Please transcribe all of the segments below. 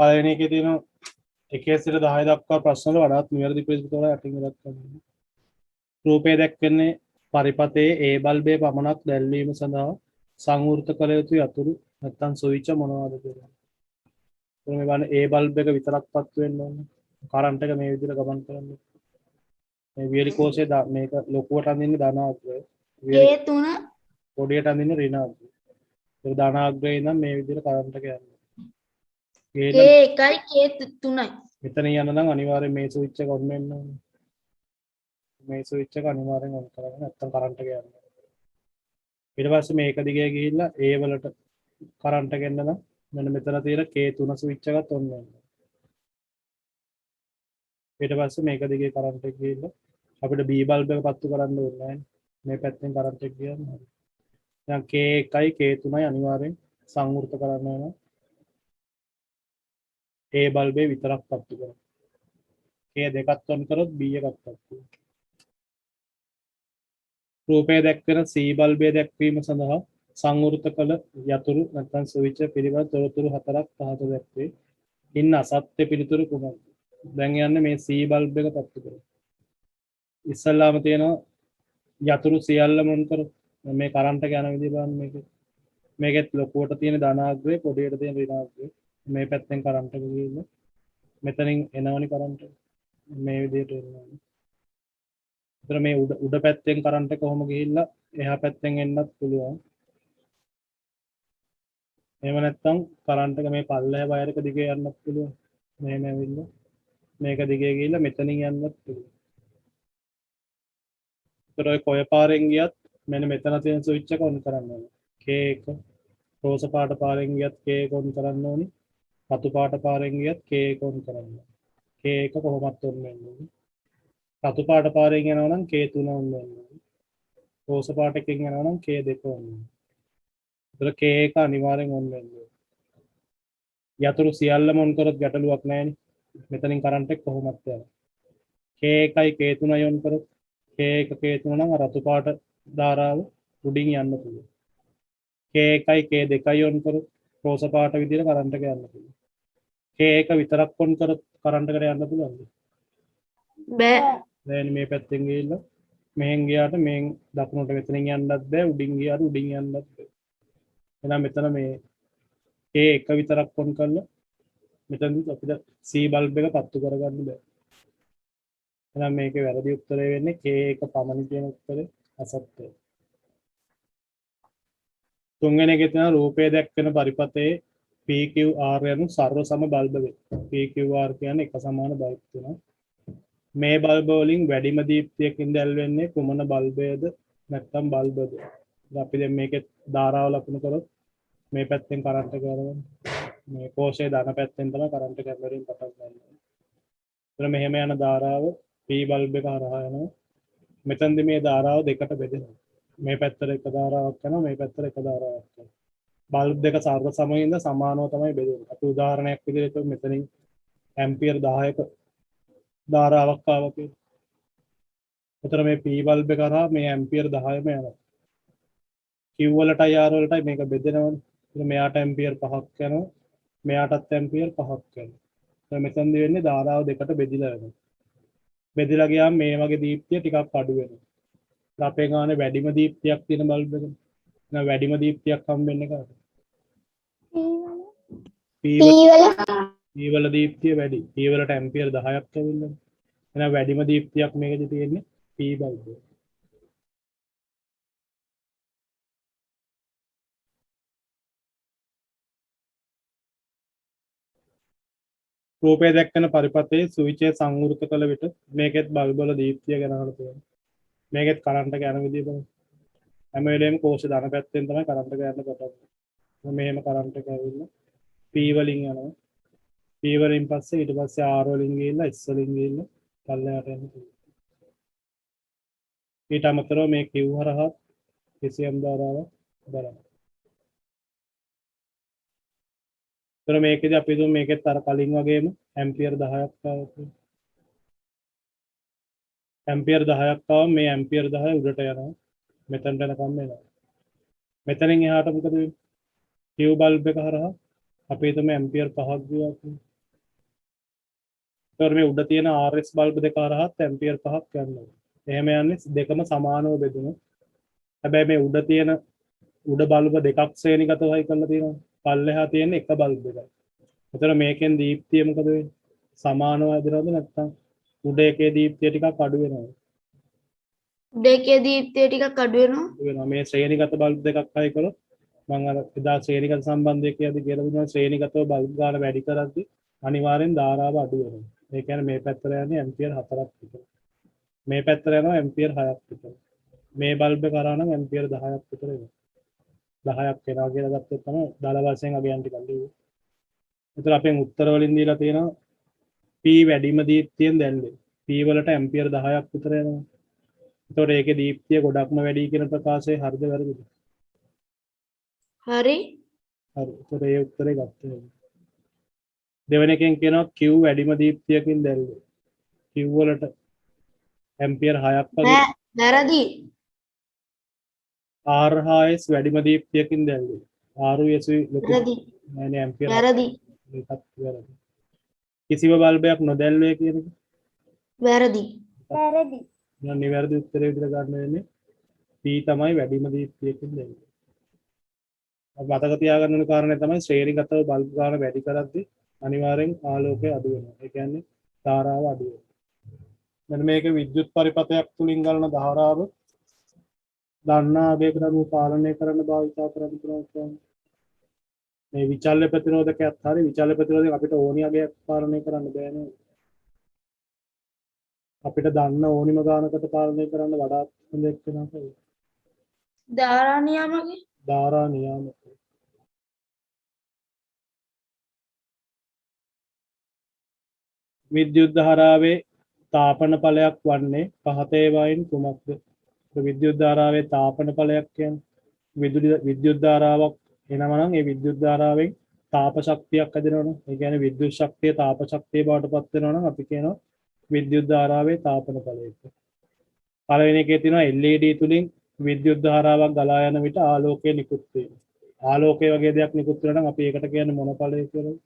පළවෙනි එකේ තියෙන 1 සිට 10 දක්වා ප්‍රශ්න වල වඩාත් නිවැරදි පිළිතුර යටින් ඉලක්ක කරනවා. රූපය දැක්වෙන්නේ පරිපතේ ඒ බල්බේ පමණක් දැල්වීම සඳහා සංවෘත කළ යුතු යතුරු නැත්නම් ස්විච් මොනවද කියලා. මේ වань ඒ බල්බ් එක විතරක් පත් වෙන්න ඕනේ. කරන්ට් එක මේ විදිහට ගමන් කරන්න. මේ වියලි කෝෂයේ මේක ලොකුවට අඳින්නේ ධනාග්‍රය. K3 පොඩියට අඳින්නේ ඍණාග්‍රය. ඒ ධනාග්‍රේ ඉඳන් මේ විදිහට කරන්ට් එක යනවා. K1යි K3යි. මෙතන යන නම් අනිවාර්යෙන් මේ ස්විච් එක ඔන් වෙන්න ඕනේ. මේ ස්විච් එක අනිවාර්යෙන් ඔන් කරගන්න නැත්නම් කරන්ට් එක යනවා. ඊට පස්සේ මේක දිගේ ගිහිල්ලා A වලට කරන්ට් එක එන්න නම් මෙන්න මෙතන තියෙන K3 ස්විච් එකත් ඔන් වෙනවා. ඊට පස්සේ මේක දිගේ කරන්ට් එක ගිහිල්ලා අපිට B බල්බ් එක පත්තු කරන්න ඕනේ නැහැ. මේ පැත්තෙන් කරන්ට් එක ගියම හරි. දැන් K1යි K3යි අනිවාර්යෙන් සංවෘත කරන්න වෙනවා. A බල්බේ විතරක් පත්තු කරන්න. K දෙකත් ඔන් කරොත් B එකත් පත්තු වෙනවා. රූපය දැක්වෙන C බල්බය දැක්වීම සඳහා සංවෘත කළ යතුරු නැත්නම් ස්විච් පිළිබඳ තොරතුරු හතරක් පහත දැක්වේ. ඉන්න අසත්‍ය පිළිතුරු කුමක්ද? දැන් යන්නේ මේ C බල්බ් එක පත්තු කරලා. ඉස්සල්ලාම තියෙනවා යතුරු සියල්ලම ඔන් කරොත් මේ කරන්ට් එක යන විදිහ බලන්න මේක. මේකෙත් ලොකුවට තියෙන ධනාග්‍රේ පොඩියට තියෙන ඍණාග්‍රේ. මේ පැත්තෙන් කරන්ට් එක ගිහිල්ලා මෙතනින් එනවනි කරන්ට් එක. මේ විදිහට එනවා. ඒතර මේ උඩ පැත්තෙන් කරන්ට් එක කොහොම ගිහිල්ලා එහා පැත්තෙන් එන්නත් පුළුවන්. එහෙම නැත්නම් කරන්ට් එක මේ පල්ලෙහා වයර් එක දිගේ යන්නත් පුළුවන්. මෙහෙම ඇවිල්ලා මේක දිගේ ගිහිල්ලා මෙතනින් යන්නත් පුළුවන්. ඒතර ඔය කොය පාරෙන් ගියත් මෙන්න මෙතන තියෙන ස්විච් එක ඔන් කරන්න ඕනේ. K1 රෝස පාට පාරෙන් ගියත් K1 ඔන් කරන්න ඕනේ. රතු පාට පාරෙන් ගියත් K1 ඔන් කරන්න ඕනේ. K1 කොහොමත් ඔන් වෙන්න ඕනේ. රතු පාට පාරෙන් යනවා නම් K3 ඔන් වෙන්න ඕනේ. රෝස පාට එකකින් යනවා නම් K2 ඔන් වෙන්න ඕනේ. ඒතර K1 අනිවාර්යෙන් ඔන් වෙන්න ඕනේ. යතුරු සියල්ලම ඔන් කරොත් ගැටලුවක් නැහැ නේ. මෙතනින් කරන්ට් එක කොහොමත් යනවා. K1යි K3යි ඔන් කරොත් K1 K3 නම් රතු පාට ධාරාව උඩින් යන්න පුළුවන්. K1යි K2යි ඔන් කරොත් රෝස පාට විදිහට කරන්ට් එක යන්න පුළුවන්. K1 විතරක් ඔන් කරොත් කරන්ට් එකට යන්න පුළුවන්ද? බෑ. දැන් මේ පැත්තෙන් ගිහිල්ලා මෙහෙන් ගියාට මෙහෙන් දකුණට මෙතනින් යන්නත් බෑ උඩින් ගියාට උඩින් යන්නත් බෑ. එහෙනම් මෙතන මේ K1 විතරක් ඔන් කරලා මෙතනදි අපිට C බල්බ් එක පත්තු කරගන්න බෑ. එහෙනම් මේකේ වැරදි උත්තරය වෙන්නේ K1 පමණයි කියන උත්තරේ අසත්‍යයි. තුන්වෙනි එකේ තියෙන රූපය දැක්වෙන පරිපතේ PQR යනු සර්ව සම බල්බ වේ. PQR කියන්නේ එක සමාන බල්බ් තුනක්. මේ බල්බ වලින් වැඩිම දීප්තියකින් දැල් වෙන්නේ කුමන බල්බයද නැත්නම් බල්බද? අපි දැන් මේකේ ධාරාව ලකුණු කරොත් මේ පැත්තෙන් කරන්ට් එක යනවා. මේ කෝෂයේ ධන පැත්තෙන් තමයි කරන්ට් එක හැමෝටම පටන් ගන්න. ඒතර මෙහෙම යන ධාරාව P බල්බ් එක හරහා යනවා. මෙතනදි මේ ධාරාව දෙකට බෙදෙනවා. මේ පැත්තට එක ධාරාවක් යනවා මේ පැත්තට එක ධාරාවක් යනවා. බල්බ් දෙක සර්ව සමගින්ද සමානව තමයි බෙදෙන්නේ. අපි උදාහරණයක් විදිහට මෙතනින් ඇම්පියර් 10ක ධාරාවක් ආවා කියලා. එතන මේ P බල්බ් එක කරා මේ ඇම්පියර් 10ම යනවා. Q වලටයි R වලටයි මේක බෙදෙනවනේ. එතන මෙයාට ඇම්පියර් 5ක් යනවා. මෙයාටත් ඇම්පියර් 5ක් යනවා. එතන මෙතනදි වෙන්නේ ධාරාව දෙකට බෙදිලා යනවා. බෙදලා ගියාම මේ වගේ දීප්තිය ටිකක් අඩු වෙනවා. අපේ ගානේ වැඩිම දීප්තියක් තියෙන බල්බ් එක. එහෙනම් වැඩිම දීප්තියක් හම්බෙන්නේ කාටද? P වල දීප්තිය වැඩි. P වලට ඇම්පියර් 10ක් ඇවිල්ලා. එහෙනම් වැඩිම දීප්තියක් මේකේ තියෙන්නේ P බල්බ් එක. රූපය දැක්වෙන පරිපතේ ස්විචය සංවෘත කළ විට මේකෙත් බල්බ් වල දීප්තිය ගැන අහලා තියෙනවා. මේකෙත් කරන්ට් එක යන විදිය බලන්න. හැම වෙලේම කෝෂ ධන පැත්තෙන් තමයි කරන්ට් එක යන්න පටන් ගන්නේ. මෙහෙම කරන්ට් එක ඇවිල්ලා P වලින් යනවා. P වලින් පස්සේ ඊට පස්සේ R වලින් ගිහිල්ලා S වලින් ගිහිල්ලා පල්ලෙහාට යන්න පුළුවන්. ඊට අමතරව මේ Q හරහා කිසියම් ධාරාවක් බලන්න. ඒතර මේකෙදි අපි දුම් මේකෙත් අර කලින් වගේම ඇම්පියර් 10ක් ආවා. ඇම්පියර් 10ක් ආවම මේ ඇම්පියර් 10 උඩට යනවා. මෙතනට යනකම් එනවා. මෙතනින් එහාට මොකද වෙන්නේ? Q බල්බ් එක හරහා අපි හිතමු ඇම්පියර් 5ක් ගියා කියලා. ඒතකොට මේ උඩ තියෙන RS බල්බ් දෙක හරහාත් ඇම්පියර් 5ක් යනවා. එහෙම යන්නේ දෙකම සමානව බෙදුණොත්. හැබැයි මේ උඩ තියෙන උඩ බල්බ දෙකක් ශ්‍රේණිගතවයි කරලා තියෙනවා. පල්ලෙහා තියෙන එක බල්බ් එකයි. එතකොට මේකෙන් දීප්තිය මොකද වෙන්නේ? සමානව ඇදෙනවද නැත්නම් උඩ එකේ දීප්තිය ටිකක් අඩු වෙනවද? දෙකේ දීප්තිය ටිකක් අඩු වෙනවා. අඩු වෙනවා. මේ ශ්‍රේණිගත බල්බ් දෙකක් හයි කළොත් මම අර එදා ශ්‍රේණිගත සම්බන්ධය කියද්දි කියලා දුන්නා ශ්‍රේණිගතව බල්බ් ගාන වැඩි කරද්දි අනිවාර්යෙන් ධාරාව අඩු වෙනවා. ඒ කියන්නේ මේ පැත්තට යන්නේ ඇම්පියර් 4ක් විතර. මේ පැත්තට යනවා ඇම්පියර් 6ක් විතර. මේ බල්බ් එක කරා නම් ඇම්පියර් 10ක් විතර එනවා. 10ක් වෙනවා කියලා ගත්තොත් තමයි දල වශයෙන් අගයන් ටිකක් ලියුවේ. ඒතර අපෙන් උත්තර වලින් දීලා තියෙනවා P වැඩිම දීප්තියෙන් දැල්ලේ. P වලට ඇම්පියර් 10ක් විතර යනවා. ඒතකොට ඒකේ දීප්තිය ගොඩක්ම වැඩි කියන ප්‍රකාශය හරිද වැරදිද? හරි. හරි. ඒතකොට ඒ උත්තරේ ගත්තා. දෙවෙනි එකෙන් කියනවා Q වැඩිම දීප්තියකින් දැල්ලේ. Q වලට ඇම්පියර් 6ක් වගේ නෑ වැරදි. R හා S වැඩිම දීප්තියකින් දැල්ලේ. R S ලොකු වැරදි. නෑනේ ඇම්පියර් වැරදි. ඒකත් වැරදි. කිසිම බල්බයක් නොදැල්වේ කියන එක වැරදි. වැරදි. නම් නිවැරදි උත්තරේ විතර ගන්න වෙන්නේ P තමයි වැඩිම දීප්තියකින් දැල්ලේ. අප මතක තියාගන්න ඕන කාරණේ තමයි ශ්‍රේණිගතව බල්බ් ගාන වැඩි කරද්දී අනිවාර්යෙන් ආලෝකය අඩු වෙනවා. ඒ කියන්නේ ධාරාව අඩු වෙනවා. මෙන්න මේක විද්‍යුත් පරිපථයක් තුලින් ගලන ධාරාව දන්නා ආවේග ධර්ම පාලනය කරන්න භාවිතා කරන්න පුළුවන් කියන්නේ. මේ විචල්්‍ය ප්‍රතිරෝධකයක් හරි විචල්්‍ය ප්‍රතිරෝධක අපිට ඕනි අගයක් පාලනය කරන්න බෑ නේද? අපිට දන්න ඕනිම ගානකට පාලනය කරන්න වඩාත් හොඳ එක්කෙනා තමයි ධාරා නියාමකේ. ධාරා නියාමක. විද්‍යුත් ධාරාවේ තාපන ඵලයක් වන්නේ පහතේ වයින් කුමක්ද? විද්‍යුත් ධාරාවේ තාපන ඵලයක් කියන්නේ විද්‍යුත් ධාරාවක් එනවා නම් ඒ විද්‍යුත් ධාරාවෙන් තාප ශක්තියක් ඇතිවෙනවා. ඒ කියන්නේ විද්‍යුත් ශක්තිය තාප ශක්තිය බවට පත් වෙනවා නම් අපි කියනවා විද්‍යුත් ධාරාවේ තාපන ඵලය. පළවෙනි එකේ තියෙනවා LED තුලින් විද්‍යුත් ධාරාවක් ගලා යන විට ආලෝකය නිකුත් වෙනවා. ආලෝකය වගේ දෙයක් නිකුත් වෙනවා නම් අපි ඒකට කියන්නේ මොන ඵලය කියලා?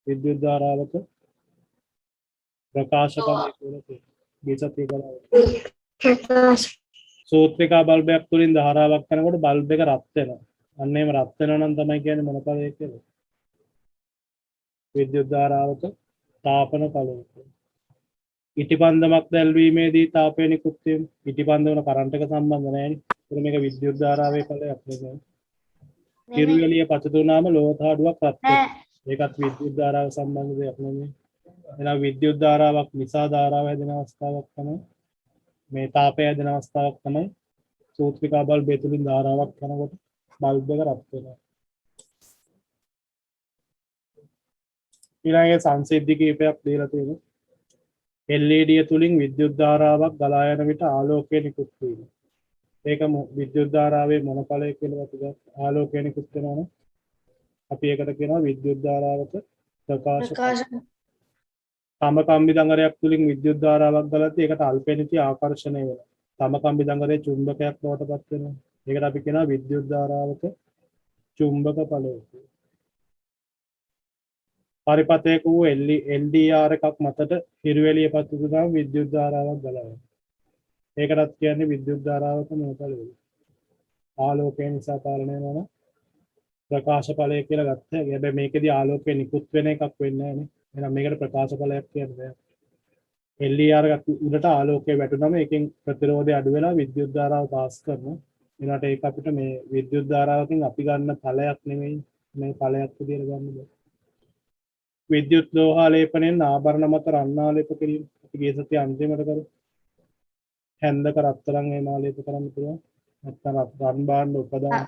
විද්‍යුත් ධාරාවක ප්‍රකාශ ඵලය කියලා කියනවා. බීජත්‍ය කරා. සූත්‍රිකා බල්බයක් තුලින් ධාරාවක් යනකොට බල්බ් එක රත් වෙනවා. අන්න එහෙම රත් වෙනවා නම් තමයි කියන්නේ මොන ඵලය කියලා? විද්‍යුත් ධාරාවක තාපන ඵලය. ඉටිපන්දමක් දැල්වීමේදී තාපය නිකුත් වීම. ඉටිපන්දමන කරන්ට් එක සම්බන්ධ නැහැ නේ. ඒක මේක විද්‍යුත් ධාරාවේ ඵලයක් නෙවෙයි. කිරුවෙලිය පචතු වුණාම ලෝහාඩුවක් රත් වෙනවා. ඒකත් විද්‍යුත් ධාරාව සම්බන්ධ දෙයක් නෙමෙයි. එහෙනම් විද්‍යුත් ධාරාවක් නිසා ධාරාව හැදෙන අවස්ථාවක් තමයි මේ තාපය හැදෙන අවස්ථාවක් තමයි සූත්‍රිකා බල්බය තුලින් ධාරාවක් යනකොට බල්බ් එක රත් වෙනවා. ඊළඟ සංසිද්ධි කීපයක් දීලා තියෙනවා. LED තුලින් විද්‍යුත් ධාරාවක් ගලා යන විට ආලෝකය නිකුත් වීම. ඒක විද්‍යුත් ධාරාවේ මොන ඵලය කියලා අපි ආලෝකය නිකුත් වෙනවා නම් අපි ඒකට කියනවා විද්‍යුත් ධාරාවක ප්‍රකාශ. තමකම්බි දඟරයක් තුලින් විද්‍යුත් ධාරාවක් ගලද්දී ඒකට අල්පෙනිටි ආකර්ෂණය වෙනවා. තමකම්බි දඟරේ චුම්බකයක් බවට පත් වෙනවා. ඒකට අපි කියනවා විද්‍යුත් ධාරාවක චුම්බක ඵලය. පරිපථයක වූ LDR එකක් මතට හිරුවෙලිය පත්තු දුනා විද්‍යුත් ධාරාවක් ගලා යනවා. ඒකටත් කියන්නේ විද්‍යුත් ධාරාවක මොන ඵලයද? ආලෝකය නිසා පාලනය වෙනවා ප්‍රකාශ ඵලය කියලා ගත්තා. හැබැයි මේකෙදී ආලෝකය නිකුත් වෙන එකක් වෙන්නේ නැහැ නේ. එහෙනම් මේකට ප්‍රකාශ ඵලයක් කියන්නේ. LDR එකක් උඩට ආලෝකය වැටුනම ඒකෙන් ප්‍රතිරෝධය අඩු වෙලා විද්‍යුත් ධාරාව පාස් කරනවා. ඊළාට ඒක අපිට මේ විද්‍යුත් ධාරාවකින් අපි ගන්න ඵලයක් නෙමෙයි මේ ඵලයක් විදියට ගන්න බෑ. විද්‍යුත් ලෝහාලේපනයෙන් ආභරණ මත රන් ආලේප කිරීම අපි ගිය සතිය අන්තිමට කරා. හැන්දක රත්තරන් එහෙම ආලේප කරන්න පුළුවන්. නැත්නම් රන් බාණ්ඩ උපදාන.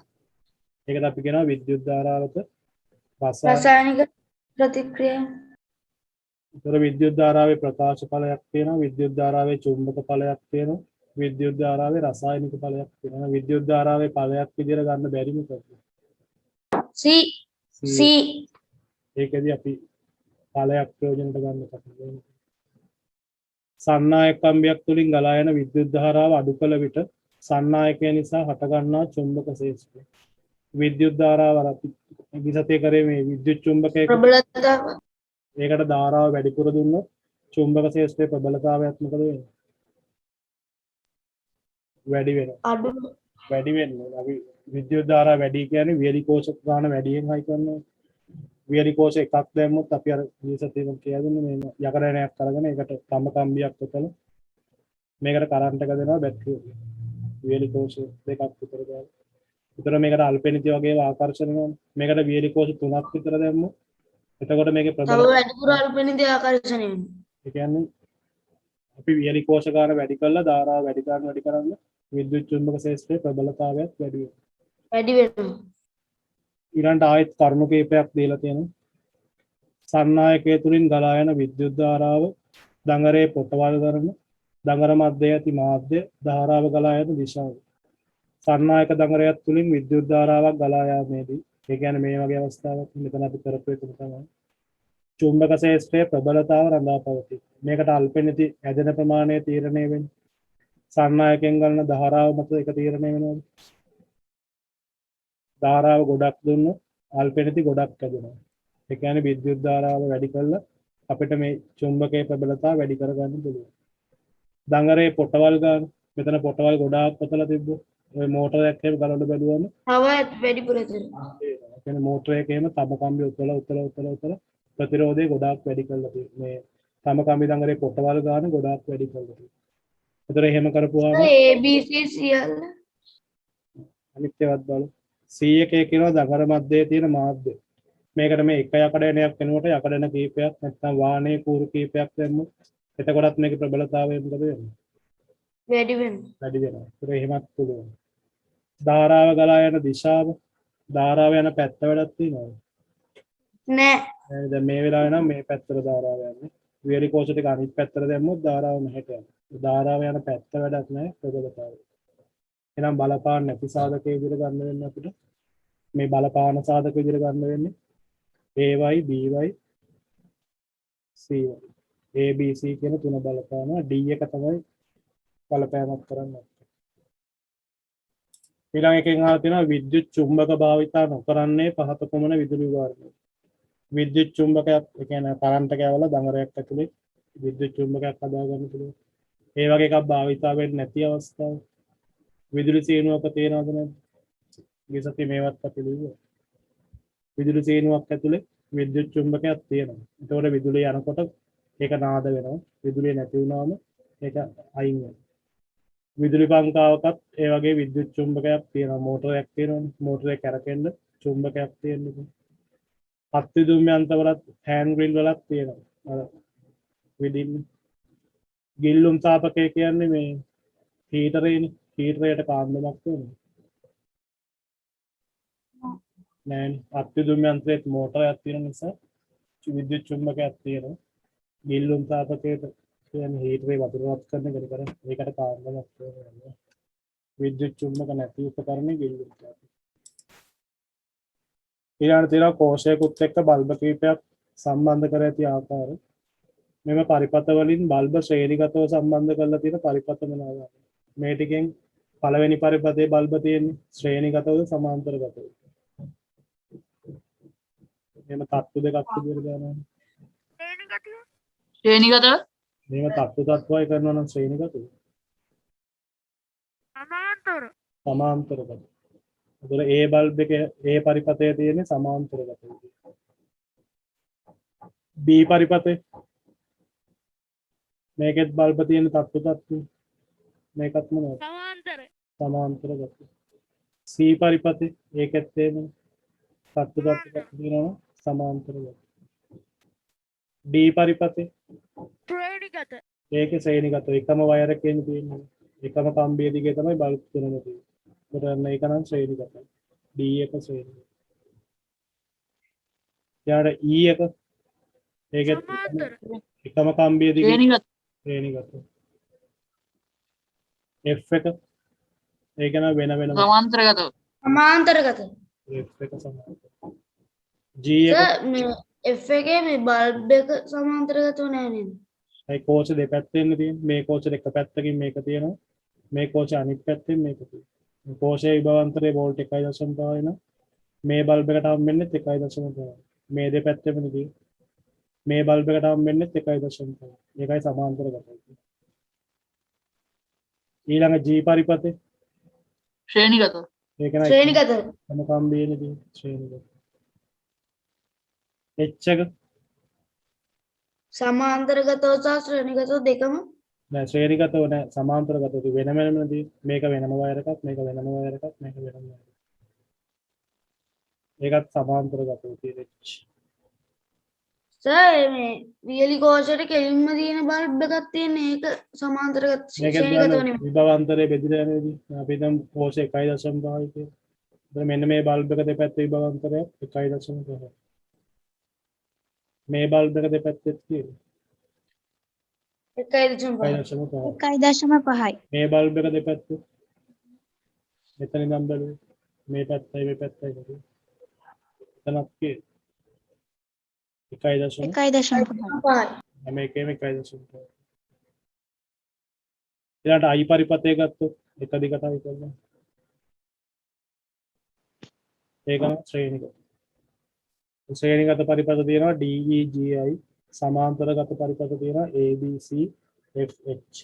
ඒකට අපි කියනවා විද්‍යුත් ධාරාවක රසායනික ප්‍රතික්‍රියා. ඒතර විද්‍යුත් ධාරාවේ ප්‍රකාශ ඵලයක් තියෙනවා. විද්‍යුත් ධාරාවේ චුම්බක ඵලයක් තියෙනවා. විද්‍යුත් ධාරාවේ රසායනික ඵලයක් තියෙනවා. විද්‍යුත් ධාරාවේ ඵලයක් විදියට ගන්න බැරි මොකද? C. ඒකෙදී අපි ඵලයක් ප්‍රයෝජනට ගන්න කටයුතු. සන්නායක කම්බියක් තුලින් ගලා යන විද්‍යුත් ධාරාව අඩු කළ විට සන්නායකය නිසා හටගන්නා චුම්බක ශේෂ්ත්‍රය. විද්‍යුත් ධාරාව අපි විසතේ කරේ මේ විද්‍යුත් චුම්බකයක ප්‍රබලතාව ඒකට ධාරාව වැඩිපුර දුන්නොත් චුම්බක ශේෂ්ත්‍රයේ ප්‍රබලතාවයක් මොකද වෙන්නේ? වැඩි වෙනවා. අඩු වැඩි වෙන්නේ. අපි විද්‍යුත් ධාරා වැඩි කියන්නේ වියලි කෝෂ ගාන වැඩියෙන් හයි කරනවා. වියලි කෝෂ එකක් දැම්මොත් අපි අර දීසතියම කියලාදුන්නේ මේ යකඩනයක් අරගෙන ඒකට තඹ කම්බියක් ඔතල මේකට කරන්ට් එක දෙනවා බැටරිය. වියලි කෝෂ දෙකක් විතර දාලා. විතර මේකට අල්පෙනිති වගේ ආකර්ෂණ වෙනවා. මේකට වියලි කෝෂ තුනක් විතර දැම්මොත් එතකොට මේකේ තව ප්‍රබල වැඩිපුර අල්පෙනිදී ආකර්ෂණය වෙනවා. ඒ කියන්නේ අපි වියලි කෝෂ ගාන වැඩි කරලා ධාරාව වැඩි කරන්න විද්‍යුත් චුම්බක ශේෂ්ත්‍රයේ ප්‍රබලතාවයක් වැඩි වෙනවා. වැඩි වෙනවා. ඊළඟට ආයෙත් කරුණු කීපයක් දීලා තියෙනවා. සන්නායකය තුලින් ගලා යන විද්‍යුත් ධාරාව දඟරේ පොටවල් කරන දඟර මැදයේ ඇති මාධ්‍ය ධාරාව ගලා යන දිශාව. සන්නායක දඟරයක් තුලින් විද්‍යුත් ධාරාවක් ගලා යාමේදී ඒ කියන්නේ මේ වගේ අවස්ථාවක් මෙතන අපි කරපු එක තමයි චුම්බක ශේෂ්ත්‍රයේ ප්‍රබලතාව රඳා පවතී. මේකට අල්පෙනිති ඇදෙන ප්‍රමාණය තීරණය වෙන්නේ. සන්නායකයෙන් ගලන ධාරාව මත එක තීරණය වෙනවා. ධාරාව ගොඩක් දුන්නොත් අල්පෙනිති ගොඩක් ඇදෙනවා. ඒ කියන්නේ විද්‍යුත් ධාරාව වැඩි කළා අපිට මේ චුම්බකයේ ප්‍රබලතාව වැඩි කරගන්න පුළුවන්. දඟරේ පොටවල් ගන්න මෙතන පොටවල් ගොඩාක් පතලා තිබ්බොත් ඔය මෝටරයක් එහෙම ගලවලා බැලුවම තව වැඩිපුර එතන. ඒ කියන්නේ මෝටර එකේම තම කම්බි උතල ප්‍රතිරෝධය ගොඩාක් වැඩි කරලා තියෙනවා. මේ තම කම්බි දඟරේ පොටවල් ගන්න ගොඩාක් වැඩි කරලා තියෙනවා. ඒතර එහෙම කරපුවාම ABC සියල්ල අනිත් ඒවාත් බලමු. C එකේ කියනවා දඟර මැදයේ තියෙන මාධ්‍ය. මේකට මේ එක යකඩනයක් වෙනකොට යකඩන කීපයක් නැත්නම් වාහනේ කූරු කීපයක් දැම්මොත් එතකොටත් මේකේ ප්‍රබලතාවය මොකද වෙන්නේ? වැඩි වෙනවා. වැඩි වෙනවා. ඒක එහෙමත් පුළුවන්. ධාරාව ගලා යන දිශාව ධාරාව යන පැත්ත වැඩක් තියෙනවද? නෑ. දැන් මේ වෙලාවේ නම් මේ පැත්තට ධාරාව යන්නේ. වියලි කෝෂ ටික අනිත් පැත්තට දැම්මොත් ධාරාව මෙහෙට යනවා. ධාරාව යන පැත්ත වැඩක් නැහැ ප්‍රබලතාවය. එහෙනම් බලපාන නැති සාධකයේ විදිහට ගන්න වෙන්නේ අපිට. මේ බලපාන සාධක විදිහට ගන්න වෙන්නේ AY BY CY. ABC කියන තුන බලපානවා. D එක තමයි බලපෑමක් කරන්නේ. ඊළඟ එකෙන් අහලා තියෙනවා විද්‍යුත් චුම්බක භාවිතා නොකරන්නේ පහත කොමන විදුලි වර්ගය. විද්‍යුත් චුම්බකයක් ඒ කියන්නේ කරන්ට් එක යවලා දඟරයක් ඇතුලේ විද්‍යුත් චුම්බකයක් හදා ගන්න පුළුවන්. ඒ වගේ එකක් භාවිතා වෙන්නේ නැති අවස්ථාව. විදුලි සීනුවක තියෙනවද නැද්ද? ගිසති මේවත් අපි ලියුවා. විදුලි සීනුවක් ඇතුලේ විද්‍යුත් චුම්බකයක් තියෙනවා. ඒතකොට විදුලිය යනකොට ඒක නාද වෙනවා. විදුලිය නැති වුණාම ඒක අයින් වෙනවා. විදුලි පංකාවකත් ඒ වගේ විද්‍යුත් චුම්බකයක් තියෙනවා. මෝටරයක් තියෙනවනේ. මෝටරේ කැරකෙන්න චුම්බකයක් තියෙනවා. පත් විදුම්‍ය අන්තවලත් හෑන්ඩ් ග්‍රිල් වලත් තියෙනවා. අර විදින්න. ගිල්ලුම් තාපකය කියන්නේ මේ හීටරේනේ. හීටරයට කාන්දමක් තියෙනවා. නෑනේ. පත් විදුම්‍ය අන්තරේ මෝටරයක් තියෙන නිසා විද්‍යුත් චුම්බකයක් තියෙනවා. ගිල්ලුම් තාපකයට කියන්නේ හීටරේ වතුර රත් කරන එක කරන්නේ. ඒකට කාන්දමක් තියෙනවා. විද්‍යුත් චුම්බක නැති උපකරණේ ගිල්ලුම් තාපකය. ඊළඟට තියෙනවා කෝෂයකුත් එක්ක බල්බ කීපයක් සම්බන්ධ කර ඇති ආකාරය. මෙම පරිපථ වලින් බල්බ ශ්‍රේණිගතව සම්බන්ධ කරලා තියෙන පරිපථ මොනවාද? මේ ටිකෙන් පළවෙනි පරිපථයේ බල්බ තියෙන්නේ ශ්‍රේණිගතවද සමාන්තරගතවද? එහෙම තත්තු දෙකක් විදිහට දානවා. ශ්‍රේණිගතව මේව තත්තු තත්වයි කරනවා නම් ශ්‍රේණිගතව. සමාන්තරගත. ඒතර A බල්බ් එකේ A පරිපථයේ තියෙන්නේ සමාන්තරගතව. B පරිපථේ මේකෙත් බල්බ තියෙන තත්තු මේකත් මොනවද? සමාන්තරගත. C පරිපථේ ඒකෙත් තියෙන තත්තු තියෙනවා සමාන්තරගත. D පරිපථේ ඒකේ ශ්‍රේණිගත එකම වයර් එකකින් තියෙන්නේ එකම කම්බිය දිගේ තමයි බල්බ් තුනම තියෙන්නේ. ඒකට මේක නම් ශ්‍රේණිගතයි. D එක ශ්‍රේණිගත. ඊට E එක ඒකේ එකම කම්බිය දිගේ ශ්‍රේණිගත ශ්‍රේණිගත. F එක ඒක නම් වෙන වෙනම සමාන්තරගතව සමාන්තරගත. F එක සමාන්තර. G එක F එකේ මේ බල්බ් එක සමාන්තරගතව නෑ නේද? ඒ කෝෂ දෙපැත්තෙන් තියෙන්නේ. මේ කෝෂ එක පැත්තකින් මේක තියෙනවා. මේ කෝෂ අනිත් පැත්තෙන් මේක තියෙනවා. මේ කෝෂයේ විභවාන්තරයේ වෝල්ට් 1.5 වෙනවා. මේ බල්බ් එකට හම් වෙන්නේ 1.5. මේ දෙපැත්තෙම තියෙන්නේ. මේ බල්බ් එකට හම් වෙන්නේ 1.5. ඒකයි සමාන්තර ගතයි. ඊළඟ G පරිපථය ශ්‍රේණිගත ඒක නයි ශ්‍රේණිගත සමකම්බීනදී ශ්‍රේණිගත. H එක සමාන්තරගතව සහ ශ්‍රේණිගතව දෙකම නෑ ශ්‍රේණිගතව නෑ සමාන්තරගතව වෙනම වෙනමදී මේක වෙනම වයර් එකක් මේක වෙනම වයර් එකක් මේක වෙනම වයර් එකක්. ඒකත් සමාන්තරගතව තියෙන H. සර් මේ වියලි කෝෂයට කෙලින්ම තියෙන බල්බ් එකක් තියෙන ඒක සමාන්තරගත මේකත් ශ්‍රේණිගතව බලන්න නෙමෙයි. විභවාන්තරය බෙදලා යනදී අපි දැන් කෝෂ 1.5 කියලා. දැන් මෙන්න මේ බල්බ් එක දෙපැත්තේ විභවාන්තරය 1.5. මේ බල්බ් එක දෙපැත්තේ තියෙන්නේ 1.5. 1.5. මේ බල්බ් එක දෙපැත්තේ මෙතන ඉඳන් බලුවේ මේ පැත්තයි මේ පැත්තයි බලුවේ. එතනක් තියෙන්නේ 1.5. හැම එකේම 1.5. ඊළඟට I පරිපථය ගත්තොත් එක දිගටයි කරනවා. ඒක නම් ශ්‍රේණිගත. ශ්‍රේණිගත පරිපථ තියෙනවා D E G I සමාන්තරගත පරිපථ තියෙනවා A B C F H.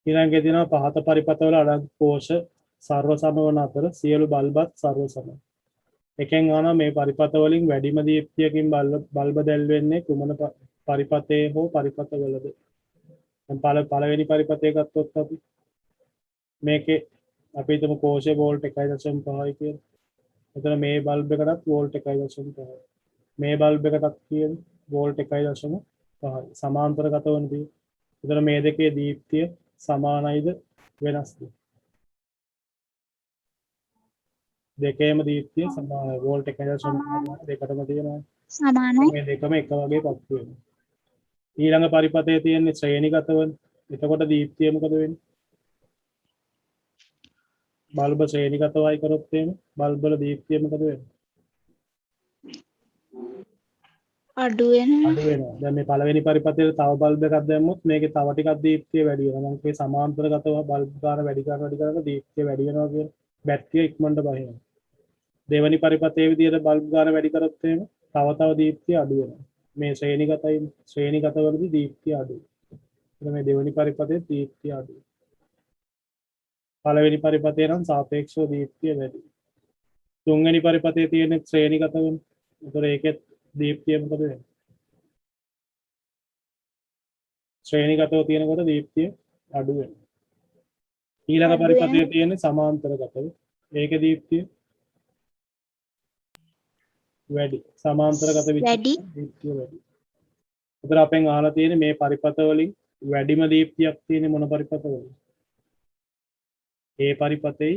ඊළඟට තියෙනවා පහත පරිපථවල අඩංගු කෝෂ සර්ව සම වන අතර සියලු බල්බත් සර්ව සමයි. එකෙන් අහනවා මේ පරිපථ වලින් වැඩිම දීප්තියකින් බල්බ දැල් වෙන්නේ කුමන පරිපථයේ හෝ පරිපථවලද? දැන් පළවෙනි පරිපථය ගත්තොත් අපි මේකේ අපි හිතමු කෝෂයේ වෝල්ට් 1.5යි කියලා. එතන මේ බල්බ් එකටත් වෝල්ට් 1.5යි. මේ බල්බ් එකටත් කියන්නේ වෝල්ට් 1.5යි. සමාන්තරගත වනදී. එතන මේ දෙකේ දීප්තිය සමානයිද වෙනස්ද? දෙකේම දීප්තිය සමානයි. වෝල්ට් 1.5 දෙකටම තියෙනවා. සමානයි. මේ දෙකම එක වගේ පත්තු වෙනවා. ඊළඟ පරිපථයේ තියෙන්නේ ශ්‍රේණිගතව. එතකොට දීප්තිය මොකද වෙන්නේ? බල්බ ශ්‍රේණිගතවයි කරොත් එහෙම බල්බ් වල දීප්තිය මොකද වෙන්නේ? අඩු වෙනවා. අඩු වෙනවා. දැන් මේ පළවෙනි පරිපථයේ තව බල්බ් එකක් දැම්මොත් මේකේ තව ටිකක් දීප්තිය වැඩි වෙනවා. මම කියේ සමාන්තරගතව බල්බ් ගාන වැඩි කරනකොට දීප්තිය වැඩි වෙනවා කියන බැටරිය ඉක්මනට බහිනවා. දෙවෙනි පරිපථයේ විදිහට බල්බ් ගාන වැඩි කරොත් එහෙම තව දීප්තිය අඩු වෙනවා. මේ ශ්‍රේණිගතවලදී දීප්තිය අඩුයි. එතන මේ දෙවෙනි පරිපථයේ දීප්තිය අඩුයි. පළවෙනි පරිපථයේ නම් සාපේක්ෂව දීප්තිය වැඩි. තුන්වෙනි පරිපථයේ තියෙන ශ්‍රේණිගතවනේ. ඒතර ඒකෙත් දීප්තිය මොකද වෙන්නේ? ශ්‍රේණිගතව තියෙනකොට දීප්තිය අඩු වෙනවා. ඊළඟ පරිපථයේ තියෙන සමාන්තරගතව. ඒකේ දීප්තිය වැඩි. සමාන්තරගත වැඩි. දීප්තිය වැඩි. ඒතර අපෙන් අහලා තියෙන්නේ මේ පරිපථ වලින් වැඩිම දීප්තියක් තියෙන්නේ මොන පරිපථවලද? A පරිපථයේ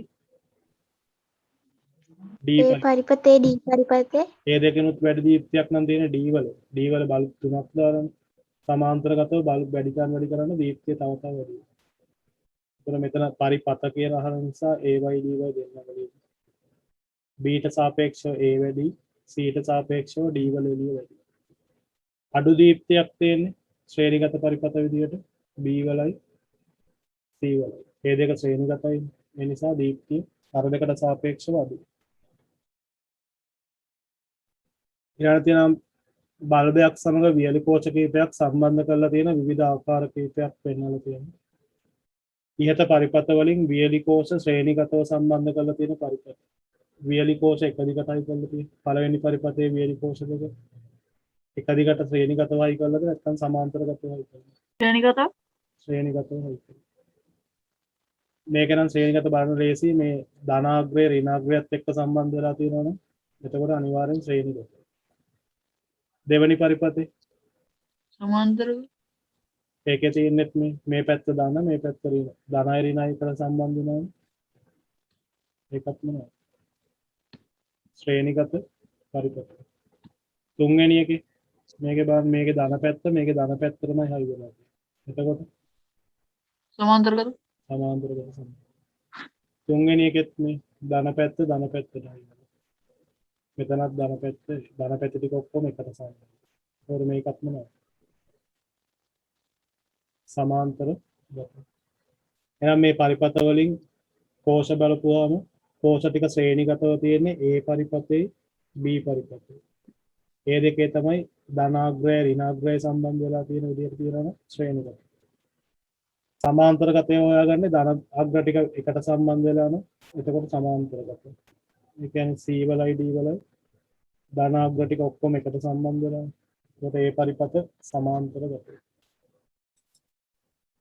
D ඒ පරිපතේ D පරිපතේ ඒ දෙකෙනුත් වැඩි දීප්තියක් නම් තියෙන D වල. D වල බල්බ් තුනක් දාලා සමාන්තරගතව බල්බ් වැඩි කරන දීප්තිය තව වැඩි වෙනවා. ඒතර මෙතන පරිපථ කියලා අහන නිසා AY DY දෙන්න බැරි. B ට සාපේක්ෂව A වැඩි, C ට සාපේක්ෂව D වල එළිය වැඩි. අඩු දීප්තියක් තියෙන්නේ ශ්‍රේණිගත පරිපථ විදියට B වලයි C වලයි. මේ දෙක ශ්‍රේණිගතයි. ඒ නිසා දීප්තිය අර දෙකට සාපේක්ෂව අඩුයි. ඊළඟට තියෙනවා බල්බයක් සමග වියලි කෝෂ කීපයක් සම්බන්ධ කරලා තියෙන විවිධ ආකාර කීපයක් පෙන්වලා තියෙනවා. ඉහත පරිපථ වලින් වියලි කෝෂ ශ්‍රේණිගතව සම්බන්ධ කරලා තියෙන පරිපථ. වියලි කෝෂ එක දිගටයි කරලා තියෙන්නේ. පළවෙනි පරිපථයේ වියලි කෝෂ දෙක එක දිගට ශ්‍රේණිගතවයි කරලාද නැත්නම් සමාන්තරගතවයි කරලාද? ශ්‍රේණිගතවයි. මේක නම් ශ්‍රේණිගත බලන ලේසි මේ ධනාග්‍රය ඍණාග්‍රයත් එක්ක සම්බන්ධ වෙලා තියෙනවනේ. එතකොට අනිවාර්යෙන් ශ්‍රේණිගත. දෙවනි පරිපථේ සමාන්තරව ඒකේ තියෙන්නේ මේ පැත්ත ධන මේ පැත්ත ඍණ. ධනයි ඍණයි කියලා සම්බන්ධ වෙනවනේ. ඒකත් නෑ. ශ්‍රේණිගත පරිපථ. තුන්වෙනි එකේ මේකේ බලන්න මේකේ ධන පැත්ත මේකේ ධන පැත්ත තමයි හයි වෙලා තියෙන්නේ. එතකොට සමාන්තරගත සමාන්තරගත සම්බන්ධ. තුන්වෙනි එකෙත් මේ ධන පැත්තයි වෙලා. මෙතනත් ධන පැත්ත ටික ඔක්කොම එකට සම්බන්ධයි. ඒකෝර මේකත්ම නෑ. සමාන්තර ගත. එහෙනම් මේ පරිපථ වලින් කෝෂ බලපුවාම කෝෂ ටික ශ්‍රේණිගතව තියෙන්නේ A පරිපථේ B පරිපථේ. ඒ දෙකේ තමයි ධනාග්‍රය ඍණාග්‍රය සම්බන්ධ වෙලා තියෙන විදිහට තියෙනවා ශ්‍රේණිගත. සමාන්තරගතය හොයාගන්නේ ධන අග්‍ර ටික එකට සම්බන්ධ වෙලා නම් එතකොට සමාන්තරගතය. ඒ කියන්නේ C වලයි D වලයි ධනාග්‍ර ටික ඔක්කොම එකට සම්බන්ධ වෙලා. ඒකට ඒ පරිපත සමාන්තරගතය.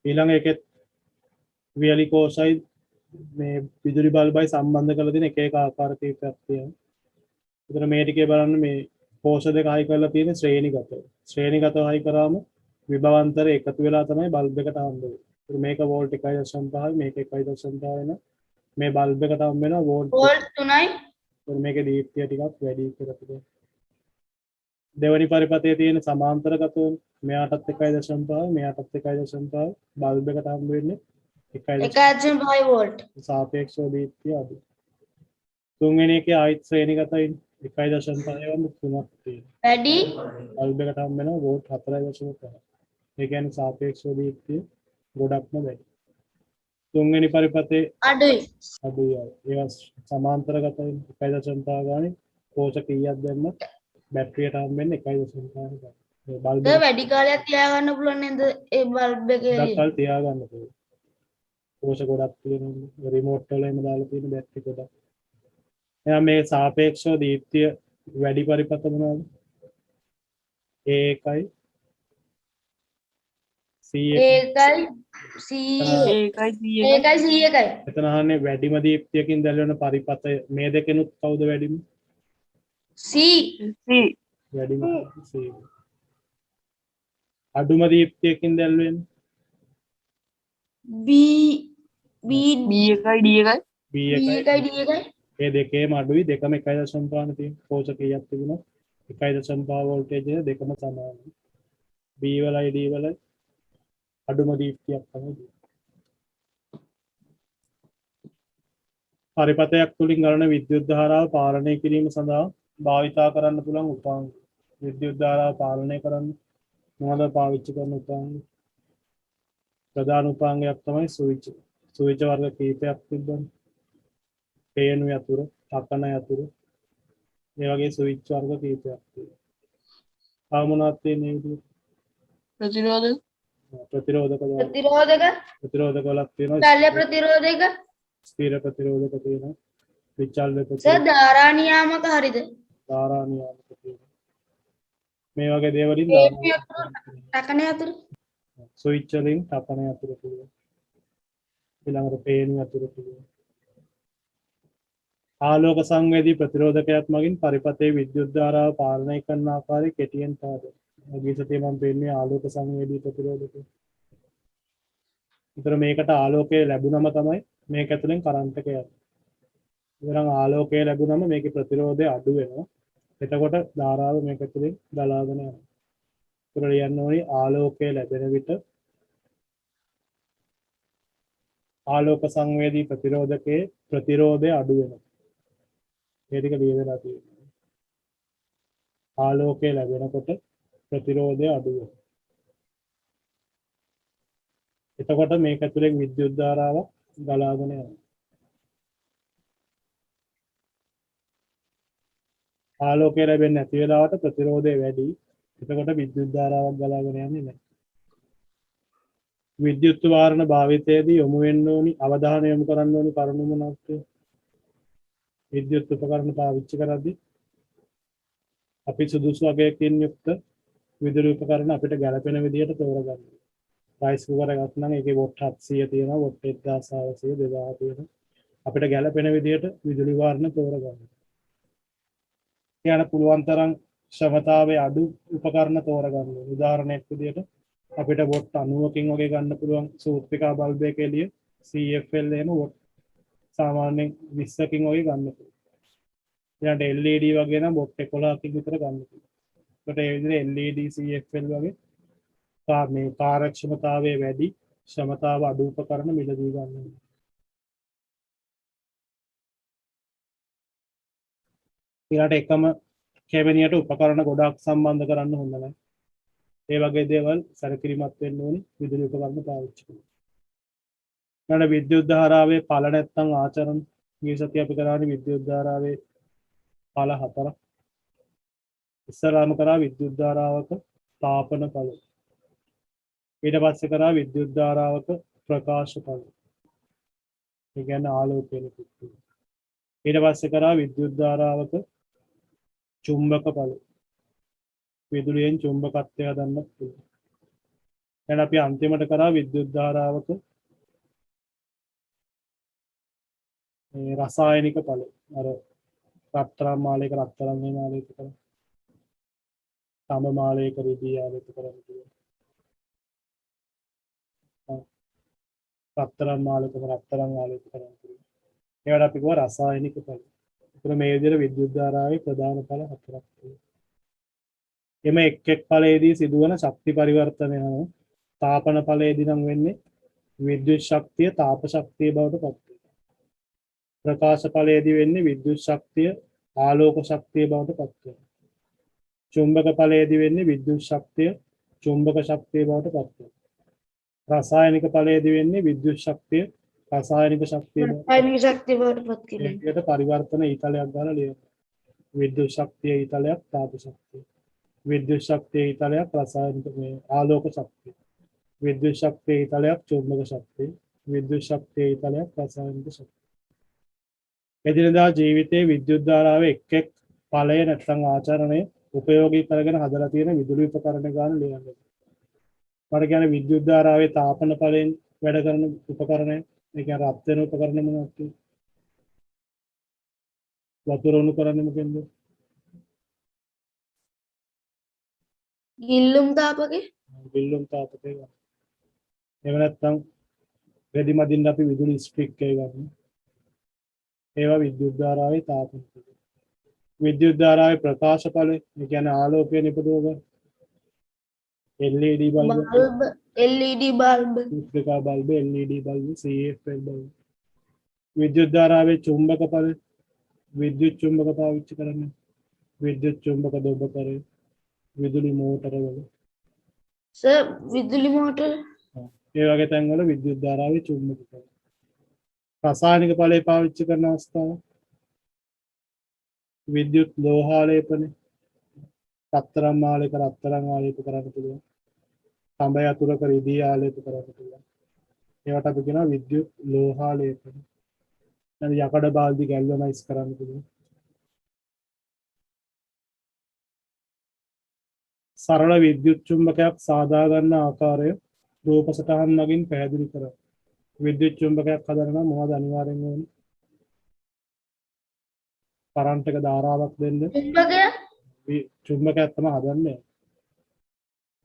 ඊළඟ එකෙත් වියලි කෝෂයි මේ විදුලි බල්බයි සම්බන්ධ කරලා තියෙන එක එක ආකාර කීපයක් තියෙනවා. ඒතර මේ ටිකේ බලන්න මේ කෝෂ දෙක හයි කරලා තියෙන ශ්‍රේණිගතව. ශ්‍රේණිගතව හයි කරාම විභවාන්තර එකතු වෙලා තමයි බල්බ් එකට හම්බ වෙන්නේ. ඒතර මේක වෝල්ට් 1.5 මේක 1.5 වෙන මේ බල්බ් එකට හම්බ වෙනවා වෝල්ට් වෝල්ට් 3යි. ඒතර මේකේ දීප්තිය ටිකක් වැඩි කියලා තියෙනවා. දෙවනි පරිපතයේ තියෙන සමාන්තරගතව මෙයාටත් 1.5 මෙයාටත් 1.5 බල්බ් එකට හම්බ වෙන්නේ 1.5 වෝල්ට්. සාපේක්ෂව දීප්තිය අඩු. තුන්වෙනි එකේ ආයිත් ශ්‍රේණිගතයි 1.5 වන්න තුනක් තියෙනවා. වැඩි බල්බ් එකට හම්බ වෙනවා වෝල්ට් 4.5. ඒ කියන්නේ සාපේක්ෂව දීප්තිය ගොඩක්ම වැඩි. තුන්වෙනි පරිපතේ අඩුයි. අඩුයි. ඒවා සමාන්තරගතයි 1.5 ගානේ කෝෂ කීයක් දැම්මත් බැටරියට හම්බ වෙන්නේ 1.5 ගානේ. මේ බල්බ් ඒක වැඩි කාලයක් තියාගන්න පුළුවන් නේද ඒ බල්බ් එකේ එළිය? එකක් තියාගන්න පුළුවන්. කෝෂ ගොඩක් තියෙන රිමෝට් වල එහෙම දාලා තියෙන බැටරි ගොඩක්. එහෙනම් මේ සාපේක්ෂව දීප්තිය වැඩි පරිපත මොනවද? A1යි C1. ඒකයි C ඒකයි 100 ඒකයි C එකයි. එතන අහන්නේ වැඩිම දීප්තියකින් දැල්වෙන පරිපතය මේ දෙකෙනුත් කවුද වැඩිම? C වැඩිම C. අඩුම දීප්තියකින් දැල්වෙන්නේ B B B එකයි D එකයි B B එකයි. එකයි D එකයි. ඒ දෙකේම අඩුයි දෙකම 1.5 තියෙන කෝෂ කීයක් තිබුණා 1.5 වෝල්ටේජ් එක දෙකම සමානයි. B වලයි D වලයි අඩුම දීප්තියක් තමයි. පරිපතයක් තුලින් ගලන විද්‍යුත් ධාරාව පාලනය කිරීම සඳහා භාවිතා කරන්න පුළුවන් උපාංග. විද්‍යුත් ධාරාව පාලනය කරන්න මොනවද පාවිච්චි කරන උපාංග? ප්‍රධාන උපාංගයක් තමයි ස්විච්. ස්විච් වර්ග කීපයක් තිබෙනවා. පේනු යතුරු, තකන යතුරු. මේ වගේ ස්විච් වර්ග කීපයක් තියෙනවා. ආ මොනවද තියෙන්නේ විදිහට? ප්‍රතිරෝධක ප්‍රතිරෝධක ප්‍රතිරෝධක වලක් තියෙනවා. චල්‍ය ප්‍රතිරෝධක ස්ථිර ප්‍රතිරෝධක තියෙනවා. විචල්්‍ය සර් ප්‍රතිරෝධක, ධාරා නියාමක හරිද? ධාරා නියාමක තියෙනවා. මේ වගේ දේවලින් හේතු යතුරු තකන යතුරු ස්විච් වලින් තපන යතුරු තියෙනවා. ඊළඟට පේනු යතුරු තියෙනවා. ආලෝක සංවේදී ප්‍රතිරෝධකයක් මගින් පරිපතේ විද්‍යුත් ධාරාව පාලනය කරන ආකාරය කෙටියෙන් පාදයි. ගිය සතියේ මම පෙන්නුවේ ආලෝක සංවේදී ප්‍රතිරෝධකය. විතර මේකට ආලෝකය ලැබුණම තමයි මේක ඇතුලෙන් කරන්ට් එක යන්නේ. ඉතින් ආලෝකය ලැබුණම මේකේ ප්‍රතිරෝධය අඩු වෙනවා. එතකොට ධාරාව මේක ඇතුලෙන් ගලාගෙන යනවා. ඉතින් ලියන්න ඕනේ ආලෝකය ලැබෙන විට ආලෝක සංවේදී ප්‍රතිරෝධකයේ ප්‍රතිරෝධය අඩු වෙනවා. මේ ටික ලියවිලා තියෙනවා. ආලෝකය ලැබෙනකොට ප්‍රතිරෝධය අඩු වෙනවා. එතකොට මේක ඇතුලෙන් විද්‍යුත් ධාරාවක් ගලාගෙන යනවා. ආලෝකය ලැබෙන්නේ නැති වෙලාවට ප්‍රතිරෝධය වැඩි. එතකොට විද්‍යුත් ධාරාවක් ගලාගෙන යන්නේ නැහැ. විද්‍යුත් වාරණ භාවිතයේදී යොමු වෙන්න ඕනි අවධානය යොමු කරන්න ඕනි කරුණු මොනවද? විද්‍යුත් උපකරණ පාවිච්චි කරද්දී අපි සුදුසු වගයකින් යුක්ත විදුලි උපකරණ අපිට ගැළපෙන විදිහට තෝරගන්න. රයිස් කුකර් එකක් නම් ඒකේ වොට් 700 තියෙනවා, වොට් 1600, 2000 තියෙනවා. අපිට ගැළපෙන විදිහට විදුලි වාරණ තෝරගන්න. කියන පුළුවන් තරම් ක්ෂමතාවයේ අඩු උපකරණ තෝරගන්න. උදාහරණයක් විදිහට අපිට වොට් 90කින් වගේ ගන්න පුළුවන් සූත්‍රිකා බල්බ් එක එළිය CFL එහෙම වොට් සාමාන්‍යයෙන් 20කින් වගේ ගන්න පුළුවන්. ඊළඟට LED වගේ නම් වොට් 11කින් විතර ගන්න පුළුවන්. ඒකට ඒ විදිහට LED CFL වගේ මේ කාර්යක්ෂමතාවයේ වැඩි ක්ෂමතාව අඩු උපකරණ මිලදී ගන්න. ඊළඟට එකම කැබිනියට උපකරණ ගොඩක් සම්බන්ධ කරන්න හොඳ නැහැ. ඒ වගේ දේවල් සැලකිලිමත් වෙන්න ඕනි විදුලි උපකරණ පාවිච්චි කරනකොට. ඊළඟ විද්‍යුත් ධාරාවේ පළ නැත්නම් ආචරණ. මේ සතිය අපි කරන්නේ විද්‍යුත් ධාරාවේ පළ 4ක්. ඉස්සරහම කරා විද්‍යුත් ධාරාවක තාපන ඵල. ඊට පස්සේ කරා විද්‍යුත් ධාරාවක ප්‍රකාශ ඵල. ඒ කියන්නේ ආලෝකය නිකුත්. ඊට පස්සේ කරා විද්‍යුත් ධාරාවක චුම්බක ඵල. විදුලියෙන් චුම්බකත්වය හදන්නත් පුළුවන්. දැන් අපි අන්තිමට කරා විද්‍යුත් ධාරාවක මේ රසායනික ඵල. අර රත්තරන් මාලයක රත්තරන් මේ මාලයක කරා. තම මාලයක රිදී ආලෝක කරන්න පුළුවන්. රත්තරන් මාලයක රත්තරන් ආලෝක කරන්න පුළුවන්. ඒවට අපි කියනවා රසායනික ඵල. ඒතර මේ විදිහට විද්‍යුත් ධාරාවේ ප්‍රධාන ඵල හතරක් තියෙනවා. එම එක් එක් ඵලයේදී සිදුවන ශක්ති පරිවර්තනය අනුව තාපන ඵලයේදී නම් වෙන්නේ විද්‍යුත් ශක්තිය තාප ශක්තිය බවට පත් වෙනවා. ප්‍රකාශ ඵලයේදී වෙන්නේ විද්‍යුත් ශක්තිය ආලෝක ශක්තිය බවට පත් වෙනවා. චුම්බක ඵලයේදී වෙන්නේ විද්‍යුත් ශක්තිය චුම්බක ශක්තිය බවට පත් වෙනවා. රසායනික ඵලයේදී වෙන්නේ විද්‍යුත් ශක්තිය රසායනික ශක්තිය බවට රසායනික ශක්තිය බවට පත් කිරීම. ඒකට පරිවර්තන ඊතලයක් ගන්න ලියනවා. විද්‍යුත් ශක්තිය ඊතලයක් තාප ශක්තිය. විද්‍යුත් ශක්තිය ඊතලයක් රසායනික මේ ආලෝක ශක්තිය. විද්‍යුත් ශක්තිය ඊතලයක් චුම්බක ශක්තිය. විද්‍යුත් ශක්තිය ඊතලයක් රසායනික ශක්තිය. එදිනදා ජීවිතයේ විද්‍යුත් ධාරාවේ එක් එක් ඵලය නැත්නම් ආචරණය උපයෝගී කරගෙන හදලා තියෙන විදුලි උපකරණ ගන්න ලියන්න. මට කියන්නේ විද්‍යුත් ධාරාවේ තාපන ඵලයෙන් වැඩ කරන උපකරණය. ඒ කියන්නේ රත් වෙන උපකරණ මොනවද? වතුර උණු කරන්නේ මොකෙන්ද? ගිල්ලුම් තාපකේ විල්ලුම් තාපකය ගන්න. එහෙම නැත්නම් රෙදි මදින්න අපි විදුලි ස්ට්‍රික් එක ගන්න. ඒවා විද්‍යුත් ධාරාවේ තාපන. විද්‍යුත් ධාරාවේ ප්‍රකාශ ඵල, ඒ කියන්නේ ආලෝකය නිපදවන LED bulb, bulb LED bulb උද්දක bulb, LED bulb, CFL bulb. විද්‍යුත් ධාරාවේ චුම්බක ඵල, විද්‍යුත් චුම්බක පාවිච්චි කරන්නේ. විද්‍යුත් චුම්බක දොබකරේ, විදුලි මෝටර වල. සර් විදුලි මෝටර ඒ වගේ තැන්වල විද්‍යුත් ධාරාවේ චුම්බක ඵල. රසායනික ඵලය පාවිච්චි කරන අවස්ථාව විද්‍යුත් ලෝහාලේපන, රත්තරන් මාලයක රත්තරන් ආලේප කරන්න පුළුවන්. තඹ යතුරක රිදී ආලේප කරන්න පුළුවන්. ඒවට අපි කියනවා විද්‍යුත් ලෝහාලේපන. නැත්නම් යකඩ බාල්දි ගැල්වනයිස් කරන්න පුළුවන්. සරල විද්‍යුත් චුම්බකයක් සාදා ගන්න ආකාරය රූප සටහන් මගින් පැහැදිලි කරයි. විද්‍යුත් චුම්බකයක් හදන්න නම් මොනවද අනිවාර්යෙන් ඕනේ? කරන්ට් එක ධාරාවක් දෙන්න. චුම්බකය චුම්බකයක් තමයි හදන්නේ.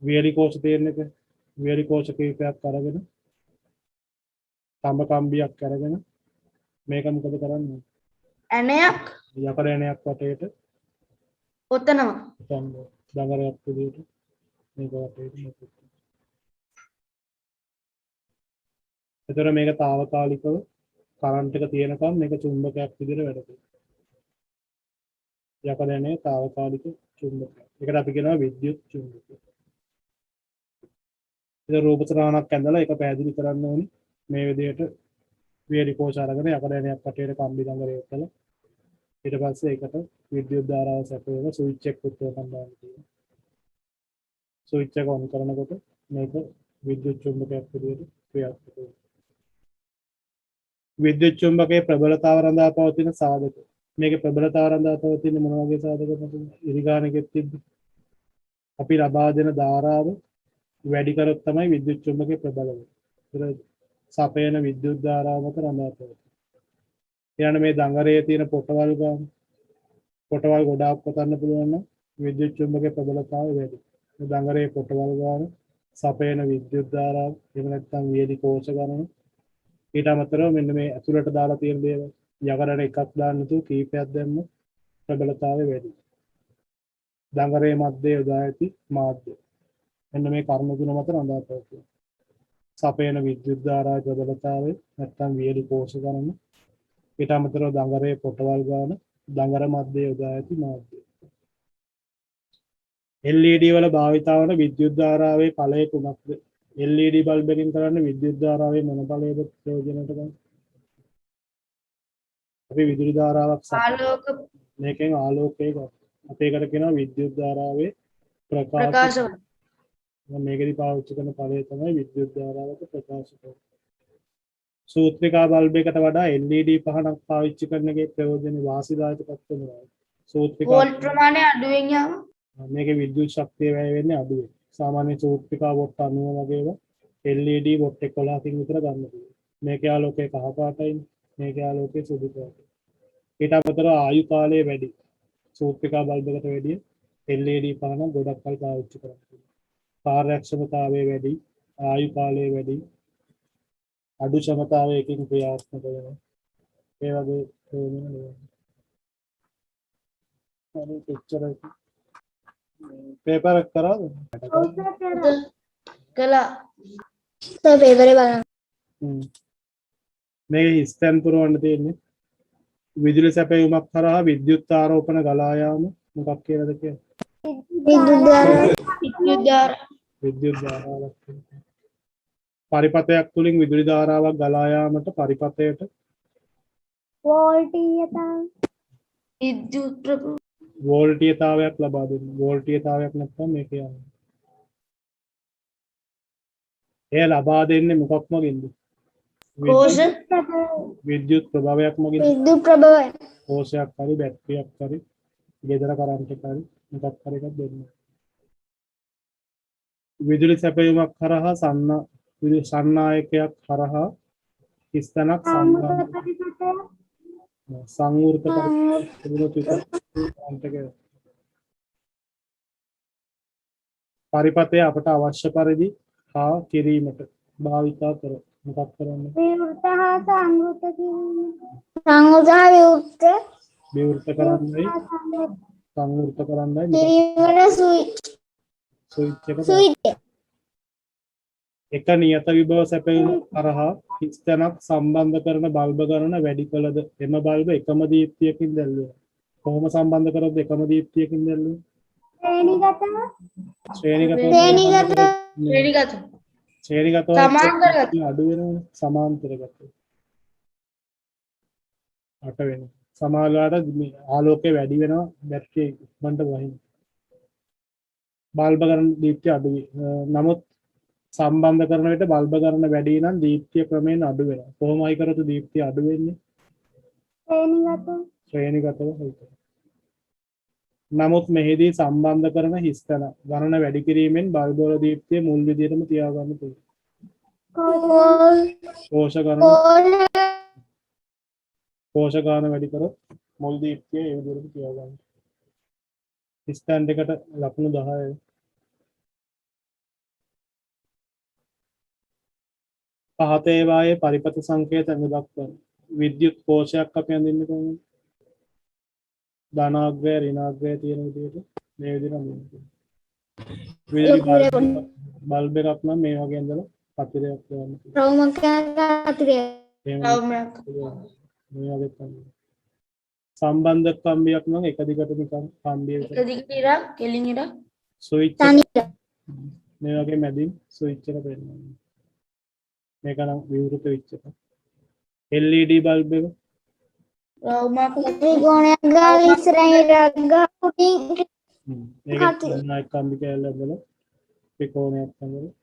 වියලි කෝෂ තියෙන එක. වියලි කෝෂ කීපයක් අරගෙන තඹ කම්බියක් අරගෙන මේක මොකද කරන්නේ? ඇණයක් යකඩ ඇණයක් වටේට ඔතනවා. දඟරයක් විදිහට මේක වටේට මොකද? එතකොට මේක తాවකාලිකව කරන්ට් එක තියෙනකම් මේක චුම්බකයක් විදිහට වැඩ කරනවා. යකඩ ඇණේ తాවකාලික චුම්බකයක්. ඒකට අපි කියනවා විද්‍යුත් චුම්බකය. ඒක රූප සටහනක් ඇඳලා ඒක පැහැදිලි කරන්න ඕනේ. මේ විදිහට වියලි කෝෂ අරගෙන යකඩ ඇණයක් වටේට කම්බි දඟරයක් කළා. ඊට පස්සේ ඒකට විද්‍යුත් ධාරාව සැපයන ස්විච් එක පුතේ කන්දාන්න තියෙනවා. ස්විච් එක ඔන් කරනකොට මේක විද්‍යුත් චුම්බකයක් විදිහට ක්‍රියාත්මක වෙනවා. විද්‍යුත් චුම්බකයේ ප්‍රබලතාව රඳා පවතින සාධක. මේකේ ප්‍රබලතාව රඳා පවතින මොන වගේ සාධකද? ඉරිගානකෙත් තිබ්බේ. අපි ලබා දෙන ධාරාව වැඩි කරොත් තමයි විද්‍යුත් චුම්බකයේ ප්‍රබල වෙන්නේ. ඒක සපයන විද්‍යුත් ධාරාව මත රඳා පවතී. ඊළඟ මේ දඟරයේ තියෙන පොටවල් ගන්න. පොටවල් ගොඩාක් පතන්න පුළුවන් නම් විද්‍යුත් චුම්බකයේ ප්‍රබලතාවය වැඩි. මේ දඟරයේ පොටවල් ගන්න සපයන විද්‍යුත් ධාරාව එහෙම නැත්නම් වියලි කෝෂ ගණන. ඊට අමතරව මෙන්න මේ ඇතුළට දාලා තියෙන දේවල් යකඩට එකක් දාන්න නැතුව කීපයක් දැම්ම ප්‍රබලතාවය වැඩි. දඟරයේ මැද්දේ යොදා ඇති මාධ්‍ය. මෙන්න මේ කර්ම ගුණ මත රඳා පවතී. සපයන විද්‍යුත් ධාරාවේ ප්‍රබලතාවය නැත්නම් වියලි කෝෂ ගණන. ඊට අමතරව දඟරයේ පොටවල් ගාන දඟර මැද්දේ යොදා ඇති මාධ්‍ය. LED වල භාවිතා වන විද්‍යුත් ධාරාවේ ඵලය කුමක්ද? LED බල්බ් එකකින් කරන්නේ විද්‍යුත් ධාරාවේ මොන ඵලයේද ප්‍රයෝජනයට ගන්න? අපි විදුලි ධාරාවක් ආලෝක මේකෙන් ආලෝකය ගන්න. අපේකට කියනවා විද්‍යුත් ධාරාවේ ප්‍රකාශ ප්‍රකාශවල. මේකෙදි පාවිච්චි කරන පදේ තමයි විද්‍යුත් ධාරාවක ප්‍රකාශක. සූත්‍රිකා බල්බයකට වඩා LED පහනක් පාවිච්චි කරන එකේ ප්‍රයෝජන වාසිදායක තත්ත්ව මොනවාද? සූත්‍රිකා වෝල්ට් ප්‍රමාණය අඩුවෙන් යාම. මේකේ විද්‍යුත් ශක්තිය වැය වෙන්නේ අඩුයි. සාමාන්‍ය සූත්‍රිකා වොට් 90 වගේම LED වොට් 11කින් විතර ගන්න පුළුවන්. මේකේ ආලෝකය කහ පාටයි, මේකේ ආලෝකය සුදු පාටයි. ඊට අමතරව ආයු කාලය වැඩි. සූත්‍රිකා බල්බකට වැඩිය LED පහන ගොඩක් කල් පාවිච්චි කරන්න පුළුවන්. කාර්යක්ෂමතාවය වැඩි, ආයු කාලය වැඩි, අඩු ක්ෂමතාවයකින් ක්‍රියාත්මක වෙනවා. ඒ වගේ ප්‍රයෝජන ලැබෙනවා. හරි පික්චර් එක පේපර් එක කරාද? කළා. සර් පේපරේ බලන්න. මේක ස්ටෑන් පුරවන්න තියෙන්නේ. විදුලි සැපයීමක් කරා විද්‍යුත් ආරෝපණ ගලා යාම මොකක් කියලාද කියන්නේ? විද්‍යුත් ධාරා විද්‍යුත් ධාරා. විද්‍යුත් ධාරාවක් කියන්නේ. පරිපථයක් තුලින් විදුලි ධාරාවක් ගලා යාමට පරිපථයට වෝල්ටීයතාව විද්‍යුත් ප්‍රභ වෝල්ටීයතාවයක් ලබා දෙන්න. වෝල්ටීයතාවයක් නැත්නම් මේක යන්නේ. එය ලබා දෙන්නේ මොකක් මගින්ද? කෝෂ විද්‍යුත් ප්‍රභාවයක් මගින්. විද්‍යුත් ප්‍රභවය කෝෂයක් හරි බැටරියක් හරි ගෙදර කරන්ට් එක හරි මොකක් හරි එකක් දෙන්න. විදුලි සැපයීමක් කරහා සන්නායකයක් කරහා කිස්තනක් සංවෘත පරිපථය අපට අවශ්‍ය පරිදි හා කිරීමට භාවිතා කර මොකක් කරන්නේ? විවෘත හා සංවෘත කිරීම සංවෘත හා විවෘත විවෘත කරන්නයි සංවෘත කරන්නයි කිරීමට ස්විච් එක ස්විච් එක නියත විභව සැපයීම කරහා කිස්තනක් සම්බන්ධ කරන බල්බ ගණන වැඩි කළද එම බල්බ එකම දීප්තියකින් දැල්වේ. කොහොම සම්බන්ධ කරොත් එකම දීප්තියකින් දැල්වේ? ශ්‍රේණිගතව ශ්‍රේණිගත. ශ්‍රේණිගතව සමාන්තරගත. අඩු වෙනවා සමාන්තරගත. අට වෙනවා. සමානලාට ආලෝකය වැඩි වෙනවා බැටරිය ඉක්මනට වහින. බල්බ ගණන දීප්තිය අඩුයි. නමුත් සම්බන්ධ කරන විට බල්බ ගණන වැඩි නම් දීප්තිය ක්‍රමයෙන් අඩු වෙනවා. කොහොමයි කරොත් දීප්තිය අඩු වෙන්නේ? ශ්‍රේණිගතව හොයනවා. නමුත් මෙහිදී සම්බන්ධ කරන හිස්තන ගණන වැඩි කිරීමෙන් බල්බ වල දීප්තිය මුල් විදියටම තියාගන්න පුළුවන්. කෝෂ ගණන වැඩි කරොත් මුල් දීප්තිය ඒ විදිහට තියාගන්න. ස්ටෑන්ඩ් එකට ලකුණු 10යි. පහත ඒවායේ පරිපථ සංකේත ඇඳ දක්වන විද්‍යුත් කෝෂයක් අපි අඳින්නේ කොහොමද? ධනාග්‍රය ඍණාග්‍රය තියෙන විදිහට මේ විදිහට අඳින්න. විදුලි බල්බ් එකක් නම් මේ වගේ ඇඳලා පතිරයක් දාන්න. රවුමක් අතරේ රවුමක්. මේ වගේ තමයි. සම්බන්ධ කම්බියක් නම් එක දිගට නිකන් කම්බිය එක දිගට ඉරක් කෙලින් ඉරක් ස්විච් තනි මේ වගේ මැදින් ස්විච් එක පෙන්නනවා. මේක නම් විවෘත වෙච්ච එක. LED බල්බ් එක රවුමක් ත්‍රිකෝණයක් ගාලා ඉස්සරහින් ඉරක් ගහ පුටින් මේක නයි කම්බි කැල්ල ඇඳලා ත්‍රිකෝණයක් ඇඳලා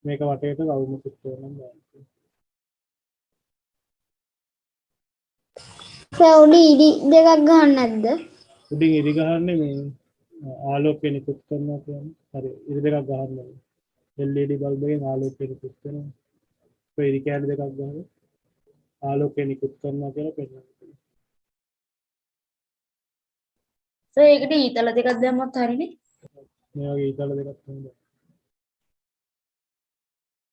මේක වටේට රවුමක් කරනවා. සෞඩි ඉඩි දෙකක් ගහන්න නැද්ද? උඩින් ඉරි ගහන්නේ මේ ආලෝකය නිකුත් කරනවා කියන්නේ. හරි ඉරි දෙකක් ගහන්න. LED බල්බ් එකෙන් ආලෝකය නිකුත් කරනවා. ඒ ඉරි කැල්ල දෙකක් ගහලා ආලෝකය නිකුත් කරනවා කියලා පෙන්නනවා. ඒකට ඊතල දෙකක් දැම්මත් හරිනේ. මේ වගේ ඊතල දෙකක් තියෙනවා.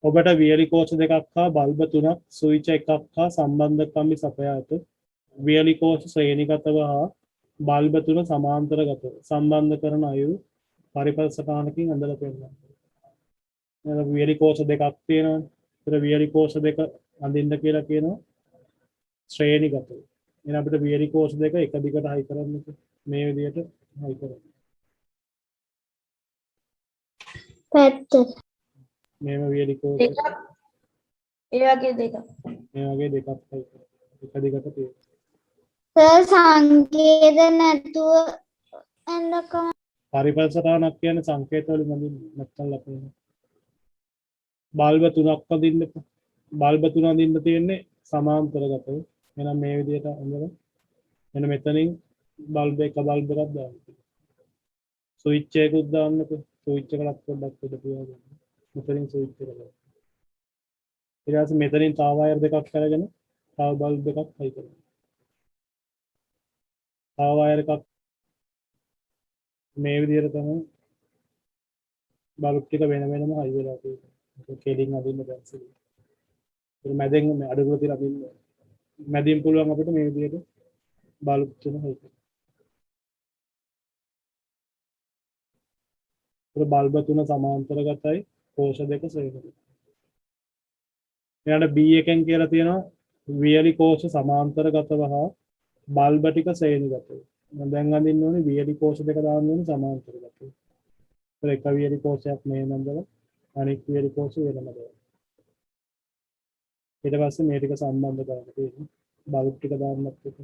ඔබට වියලි කෝෂ දෙකක් හා බල්බ තුනක් ස්විච් එකක් හා සම්බන්ධ කම්බි සපයා ඇත. වියලි කෝෂ ශ්‍රේණිගතව හා බල්බ තුන සමාන්තරගතව සම්බන්ධ කරන අයුරු පරිපථ සටහනකින් ඇඳලා පෙන්නනවා. එහෙනම් වියලි කෝෂ දෙකක් තියෙනවා. ඒතර වියලි කෝෂ දෙක අඳින්න කියලා කියනවා ශ්‍රේණිගතව. එහෙනම් අපිට වියලි කෝෂ දෙක එක දිගට හයි කරන්න මේ විදිහට හයි කරන්න. පැත්ත මේව වියලි කෝෂ දෙකක් ඒ වගේ දෙකක්. මේ වගේ දෙකක් හයි කරන්න. එක දිගට තියෙනවා. සර් සංකේත නැතුව එන්නකම පරිපථ සටහනක් කියන්නේ සංකේත වලින් බඳින්න නැත්නම් ලකුණු. බල්බ තුනක් අඳින්න බල්බ තුන අඳින්න තියෙන්නේ සමාන්තරගතව. එහෙනම් මේ විදිහට අඳිනවා. එන්න මෙතනින් බල්බ එක බල්බ එකක් දාන්න. ස්විච් එකකුත් දාන්නකෝ. ස්විච් එකකට පොඩ්ඩක් උඩ තියාගන්න. මෙතනින් ස්විච් එක දාන්න. ඊට පස්සේ මෙතනින් තව වයර් දෙකක් අරගෙන තව බල්බ් එකක් හයි කරන්න. තව වයර් එකක් මේ විදිහට තමයි බල්බ් ටික වෙන වෙනම හයි වෙලා තියෙන්නේ. ඒක කෙලින් අදින්න බැහැ. ඒක මැදෙන් අඩුව තියලා අදින්න. මැදින් පුළුවන් අපිට මේ විදිහට බල්බ් තුන හයි කරන්න. ඒක බල්බ තුන සමාන්තරගතයි කෝෂ දෙක සේකයි. ඊළඟ B එකෙන් කියලා තියෙනවා වියලි කෝෂ සමාන්තරගතව හා බල්බ ටික ශ්‍රේණිගතව. මම දැන් අඳින්න ඕනේ වියලි කෝෂ දෙක දාන්න ඕනේ සමාන්තරගතව. ඒක එක වියලි කෝෂයක් මේ නම්දලා අනිත් වියලි කෝෂ වෙනම දාන්න. ඊට පස්සේ මේ ටික සම්බන්ධ කරන්න තියෙනවා. බල්බ් ටික දාන්නත් එක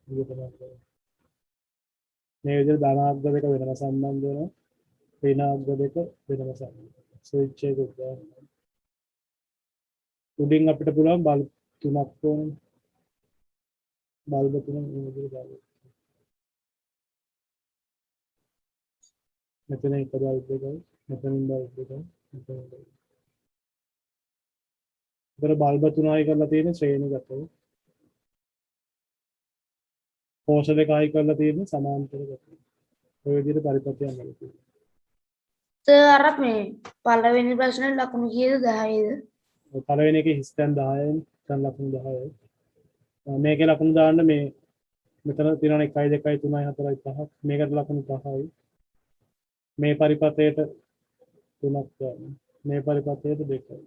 විදිහට මේ විදිහට ධනාත්මක දෙක වෙනම සම්බන්ධ වෙනවා. ඍණාත්මක දෙක වෙනම සම්බන්ධ. ස්විච් එක දාන්න. උඩින් අපිට පුළුවන් බල්බ් තුනක් ඕනේ. බල්බ තුන මේ විදිහට දාන්න. මෙතන එක බල්බ් එකයි, මෙතනින් බල්බ් එකයි, මෙතනින් බල්බ්. ඒතර බල්බ තුනයි කරලා තියෙන්නේ ශ්‍රේණිගතව. කෝෂ දෙකයි කරලා තියෙන්නේ සමාන්තරගතව. ඔය විදිහට පරිපථයක් ගන්නවා. සර් අර මේ පළවෙනි ප්‍රශ්නේ ලකුණු කීයද 10ද? පළවෙනි එකේ හිස් තැන් 10යි, දැන් ලකුණු 10යි. මේකේ ලකුණු දාන්න මේ මෙතන තියෙනවා 1 2 3 4 5ක්. මේකට ලකුණු 5යි. මේ පරිපථයට 3ක් ගන්න. මේ පරිපථයට 2යි.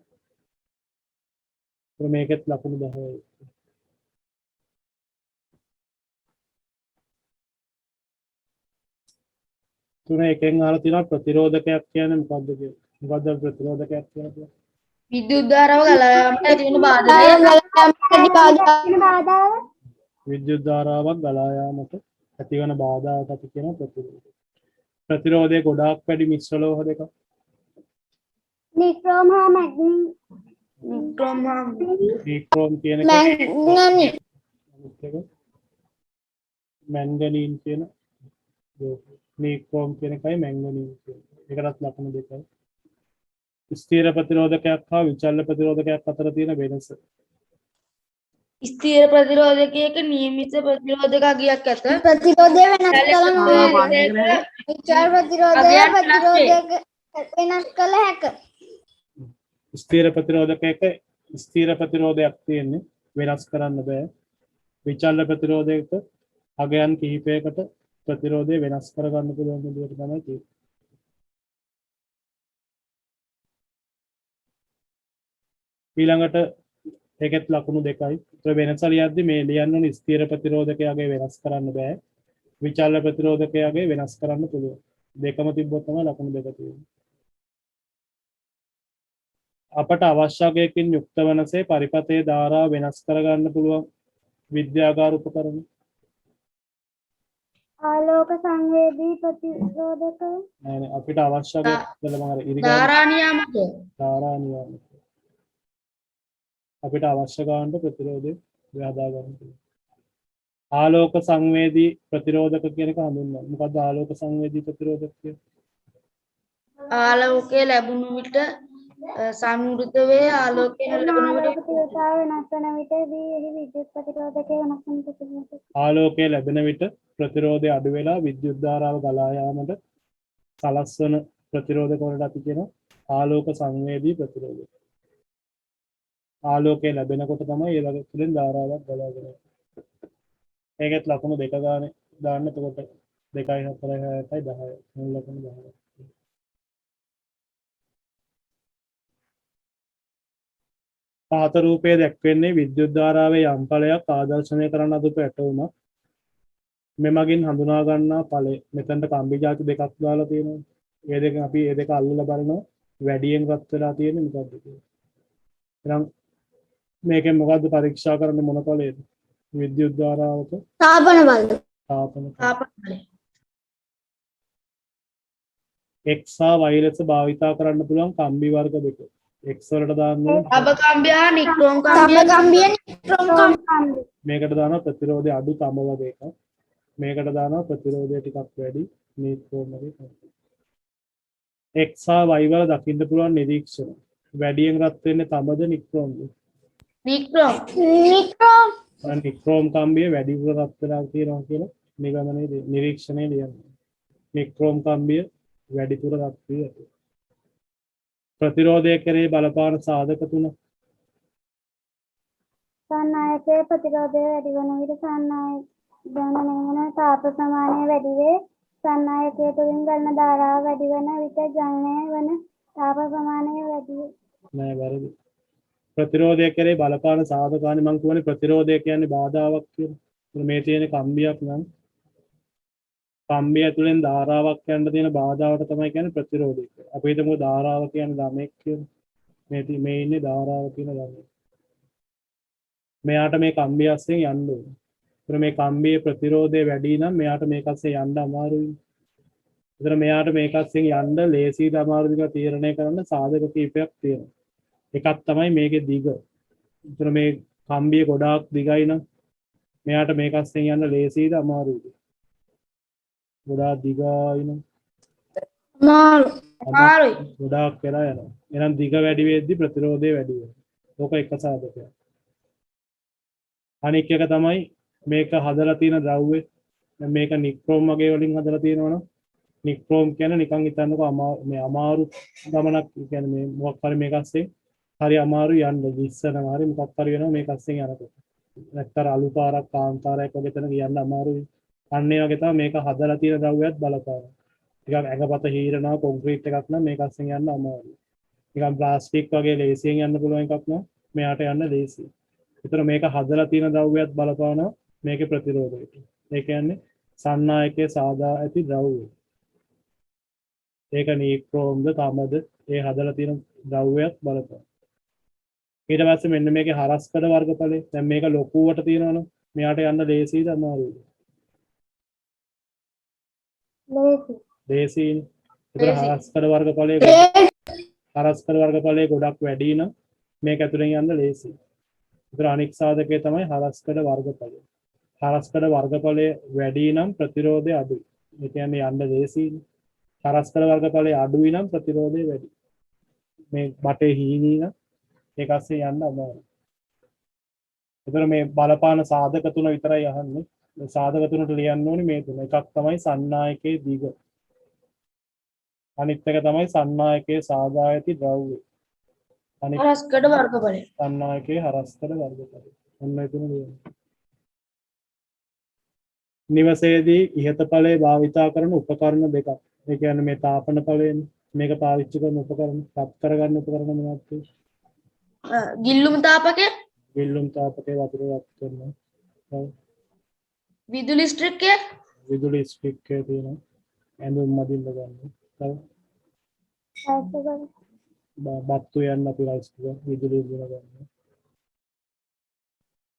මේකෙත් ලකුණු 10යි. තුන එකෙන් අහලා තියෙනවා ප්‍රතිරෝධකයක් කියන්නේ මොකද්ද කියලා. මොකද්ද ප්‍රතිරෝධකයක් කියන්නේ? විද්‍යුත් ධාරාව ගලා යාමට ඇති වෙන බාධකය. බාධාව විද්‍යුත් ධාරාවක් ගලා යාමට ඇතිවන බාධාවට අපි කියන ප්‍රතිරෝධය. ප්‍රතිරෝධය ගොඩාක් වැඩි මිශ්‍ර ලෝහ දෙකක්. නික්‍රෝම් හා මැග්නීසියම් නික්‍රෝම් කියන එක මැංගනීන් කියන නික්‍රෝම් කියන එකයි මැංගනීන් කියන එකටත් ලකුණු දෙකයි. ස්ථීර ප්‍රතිරෝධකයක් හා විචල්්‍ය ප්‍රතිරෝධකයක් අතර තියෙන වෙනස. ස්ථීර ප්‍රතිරෝධකයක නියමිත ප්‍රතිරෝධක අගයක් ඇත. ප්‍රතිරෝධය වෙනස් කළ නොවේ. විචාර ප්‍රතිරෝධය වෙනස් කළ හැක. ස්ථීර ප්‍රතිරෝධකයක ස්ථීර ප්‍රතිරෝධයක් තියෙන්නේ වෙනස් කරන්න බෑ. විචල්්‍ය ප්‍රතිරෝධයක අගයන් කිහිපයකට ප්‍රතිරෝධය වෙනස් කරගන්න පුළුවන් විදිහට තමයි තියෙන්නේ. ඊළඟට ඒකෙත් ලකුණු දෙකයි. ඒතර වෙනස ලියද්දි මේ ලියන්න ඕනේ ස්ථීර ප්‍රතිරෝධකයගේ වෙනස් කරන්න බෑ. විචල්්‍ය ප්‍රතිරෝධකයගේ වෙනස් කරන්න පුළුවන්. දෙකම තිබ්බොත් තමයි ලකුණු දෙක තියෙන්නේ. අපට අවශ්‍ය අගයකින් යුක්ත වනසේ පරිපථයේ ධාරාව වෙනස් කරගන්න පුළුවන් විද්‍යාගාර උපකරණ. ආලෝක සංවේදී ප්‍රතිරෝධක නෑ අපිට අවශ්‍ය අගයක් කියලා මම අර ඉරිගාන ධාරා නියාමක. ධාරා නියාමක. අපිට අවශ්‍ය ගානට ප්‍රතිරෝධය හදා ගන්න පුළුවන්. ආලෝක සංවේදී ප්‍රතිරෝධක කියන එක හඳුන්වනවා. මොකද්ද ආලෝක සංවේදී ප්‍රතිරෝධක කියන්නේ? ආලෝකය ලැබුණු විට සංවෘත වේ ආලෝකය ලැබුණු විට තීව්‍රතාව වෙනස් වන විට එහි විද්‍යුත් ප්‍රතිරෝධකය වෙනස් වන ප්‍රතිරෝධක ආලෝකය ලැබෙන විට ප්‍රතිරෝධය අඩු වෙලා විද්‍යුත් ධාරාව ගලා යාමට සලස්වන ප්‍රතිරෝධක වලට අපි කියනවා ආලෝක සංවේදී ප්‍රතිරෝධක. ආලෝකය ලැබෙනකොට තමයි ඒ වගේ තුලින් ධාරාවක් ගලාගෙන යන්නේ. ඒකත් ලකුණු දෙක ගානේ දාන්න. එතකොට 2 4 6 10 මුල් ලකුණු 10. පහත රූපයේ දැක්වෙන්නේ විද්‍යුත් ධාරාවේ යම් ඵලයක් ආදර්ශනය කරන්න අදුප ඇටවුමක්. මෙමගින් හඳුනා ගන්නා ඵලය. මෙතනට කම්බි જાති දෙකක් දාලා තියෙනවා. මේ දෙක අපි මේ දෙක අල්ලලා බලනවා වැඩියෙන් රත් වෙලා තියෙන්නේ මොකද්ද කියලා. එහෙනම් මේකෙන් මොකද්ද පරීක්ෂා කරන්න මොන ඵලයේද? විද්‍යුත් ධාරාවක තාපන බලද තාපන. තාපන බලය. x සහ y ලෙස භාවිතා කරන්න පුළුවන් කම්බි වර්ග දෙක. x වලට දාන්න ඕනේ අබකම්බිය හා නික්‍රෝම් තඹ කම්බිය කම්බිය නික්‍රෝම් කම්බි. මේකට දානවා ප්‍රතිරෝධය අඩු තම වගේ එකක්. මේකට දානවා ප්‍රතිරෝධය ටිකක් වැඩි නික්‍රෝම් වගේ එකක්. x සහ y වල දකින්න පුළුවන් නිරීක්ෂණ. වැඩියෙන් රත් වෙන්නේ තමද නික්‍රෝම්ද? නික්‍රෝම් නික්‍රෝම් නික්‍රෝම් කම්බිය වැඩිපුර රත් වෙලා තියෙනවා කියලා නිගමනයේ නිරීක්ෂණය ලියන්නේ. නික්‍රෝම් කම්බිය වැඩිපුර රත් වී ඇත. ප්‍රතිරෝධය කරේ බලපාන සාධක තුන. සන්නායකයේ ප්‍රතිරෝධය වැඩි වන විට සන්නායක ජනනය තාප ප්‍රමාණය වැඩි වේ. සන්නායකය තුළින් ගලන ධාරාව වැඩි වන විට ජනනය වන තාප ප්‍රමාණය වැඩි වේ. නෑ වැරදි. ප්‍රතිරෝධය කරේ බලපාන සාධකානේ මම කියන්නේ ප්‍රතිරෝධය කියන්නේ බාධාවක් කියලා. මේ තියෙන කම්බියක් නම් කම්බිය තුළින් ධාරාවක් යන්න තියෙන බාධාවට තමයි කියන්නේ ප්‍රතිරෝධය කියලා. අපි හිතමු ධාරාව කියන්නේ ළමෙක් කියලා. මේ ඉන්නේ ධාරාව කියන ළමෙක්. මෙයාට මේ කම්බිය අස්සෙන් යන්න ඕනේ. ඒතර මේ කම්බියේ ප්‍රතිරෝධය වැඩි නම් මෙයාට මේක අස්සේ යන්න අමාරුයි. ඒතර මෙයාට මේක අස්සෙන් යන්න ලේසියිද අමාරුද කියලා තීරණය කරන්න සාධක කීපයක් තියෙනවා. එකක් තමයි මේකේ දිග. ඒතර මේ කම්බිය ගොඩාක් දිගයි නම් මෙයාට මේක අස්සෙන් යන්න ලේසියිද අමාරුයිද? ගොඩාක් දිගයි නම් අමාරුයි. ගොඩාක් වෙලා යනවා. එහෙනම් දිග වැඩි වෙද්දි ප්‍රතිරෝධය වැඩි වෙනවා. ඕක එක සාධකයක්. අනික් එක තමයි මේක හදලා තියෙන ද්‍රව්‍ය මේක නික්‍රෝම් වගේ වලින් හදලා තියෙනවනම් නික්‍රෝම් කියන්නේ නිකන් හිතන්නකෝ අමාරු ගමනක් කියන්නේ මේ මොකක් හරි මේක අස්සේ හරි අමාරු යන්න ඉස්සනවා හරි මොකක් හරි වෙනවා මේක අස්සෙන් යනකොට නැත්තර අලු පාරක් කාන්තාරයක් වගේ තැනක යන්න අමාරුයි අන්න ඒ වගේ තමයි මේක හදලා තියෙන ද්‍රව්‍යයක් බලපානවා ටිකක් ඇඟපත හීරනවා කොන්ක්‍රීට් එකක් නම් මේක අස්සෙන් යන්න අමාරුයි නිකන් ප්ලාස්ටික් වගේ ලේසියෙන් යන්න පුළුවන් එකක් නම් මෙයාට යන්න ලේසියි ඒතර මේක හදලා තියෙන ද්‍රව්‍යයක් බලපානවා මේකේ ප්‍රතිරෝධයට ඒ කියන්නේ සන්නායකයේ සාදා ඇති ද්‍රව්‍යය ඒක නික්‍රෝම්ද තමද ඒ හදලා තියෙන ද්‍රව්‍යයක් බලපාන. ඊට පස්සේ මෙන්න මේකේ හරස්කඩ වර්ගඵලය. දැන් මේක ලොකුවට තියෙනවනේ. මෙයාට යන්න ලේසියිද අමාරුයිද? ලේසි. ලේසියිනේ. ඒතර හරස්කඩ වර්ගඵලය ගොඩක් වැඩි නම් මේක ඇතුලෙන් යන්න ලේසියි. ඒතර අනික් සාධකය තමයි හරස්කඩ වර්ගඵලය. හරස්කඩ වර්ගඵලය වැඩි නම් ප්‍රතිරෝධය අඩුයි. ඒ කියන්නේ යන්න ලේසියිනේ. හරස්කඩ වර්ගඵලය අඩුයි නම් ප්‍රතිරෝධය වැඩි. මේ බටේ හීනී නම් ඒක අස්සේ යන්න අමාරුයි. ඒතර මේ බලපාන සාධක තුන විතරයි අහන්නේ. මේ සාධක තුනට ලියන්න ඕනේ මේ තුන. එකක් තමයි සන්නායකයේ දිග. අනිත් එක තමයි සන්නායකයේ සාදා ඇති ද්‍රව්‍ය. අනිත් හරස්කඩ වර්ගඵලය. සන්නායකයේ හරස්කඩ වර්ගඵලය. ඔන්න ඒ තුන ලියන්න. නිවසේදී ඉහත ඵලයේ භාවිතා කරන උපකරණ දෙකක්. ඒ කියන්නේ මේ තාපන ඵලයනේ. මේක පාවිච්චි කරන උපකරණ, පත් කරගන්න උපකරණ මොනවද? ගිල්ලුම් තාපකය, විල්ලුම් තාපකේ වතුර වත් කරනවා. ඔව්. විදුලි ස්ට්‍රික්කය, විදුලි ස්පික්කේ තියෙනවා. ඇඳුම් මදින්න ගන්න. තව බත්තු යන්න අපි රයිස් කරන විදුලි දින ගන්න.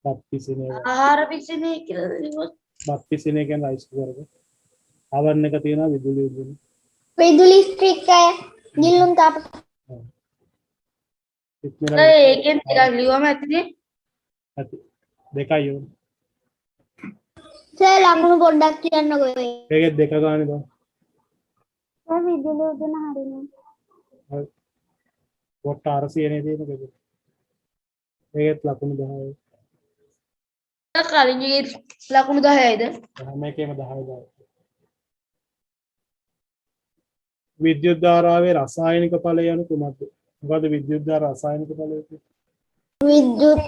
බත් පිසිනේ. ආහාර පිසිනේ කියලා දෙනකොට බත් පිසිනේ කියන්නේ රයිස් කරගෙන. අවර්ණ එක තියෙනවා විදුලි දින. විදුලි ස්ට්‍රික්කය ගිල්ලුම් තාප. ඒකෙන් ටිකක් ලියවම ඇතිනේ. ඇති. දෙකයි යෝ. සර් ලකුණු පොඩ්ඩක් කියන්නකෝ. ඒකෙත් දෙක ගානේ බං. සර් විදුලි උදුන හරිනේ. හරි. කොට 400 නේ තියෙන්නේ. ඒකෙත් ලකුණු 10යි. කලින් ලකුණු 10යිද? හැම එකේම 10යි 10යි. විද්‍යුත් ධාරාවේ රසායනික ඵලය යනු කුමක්ද? මොකද විද්‍යුත් ධාරා රසායනික ඵලය කියන්නේ? විද්‍යුත්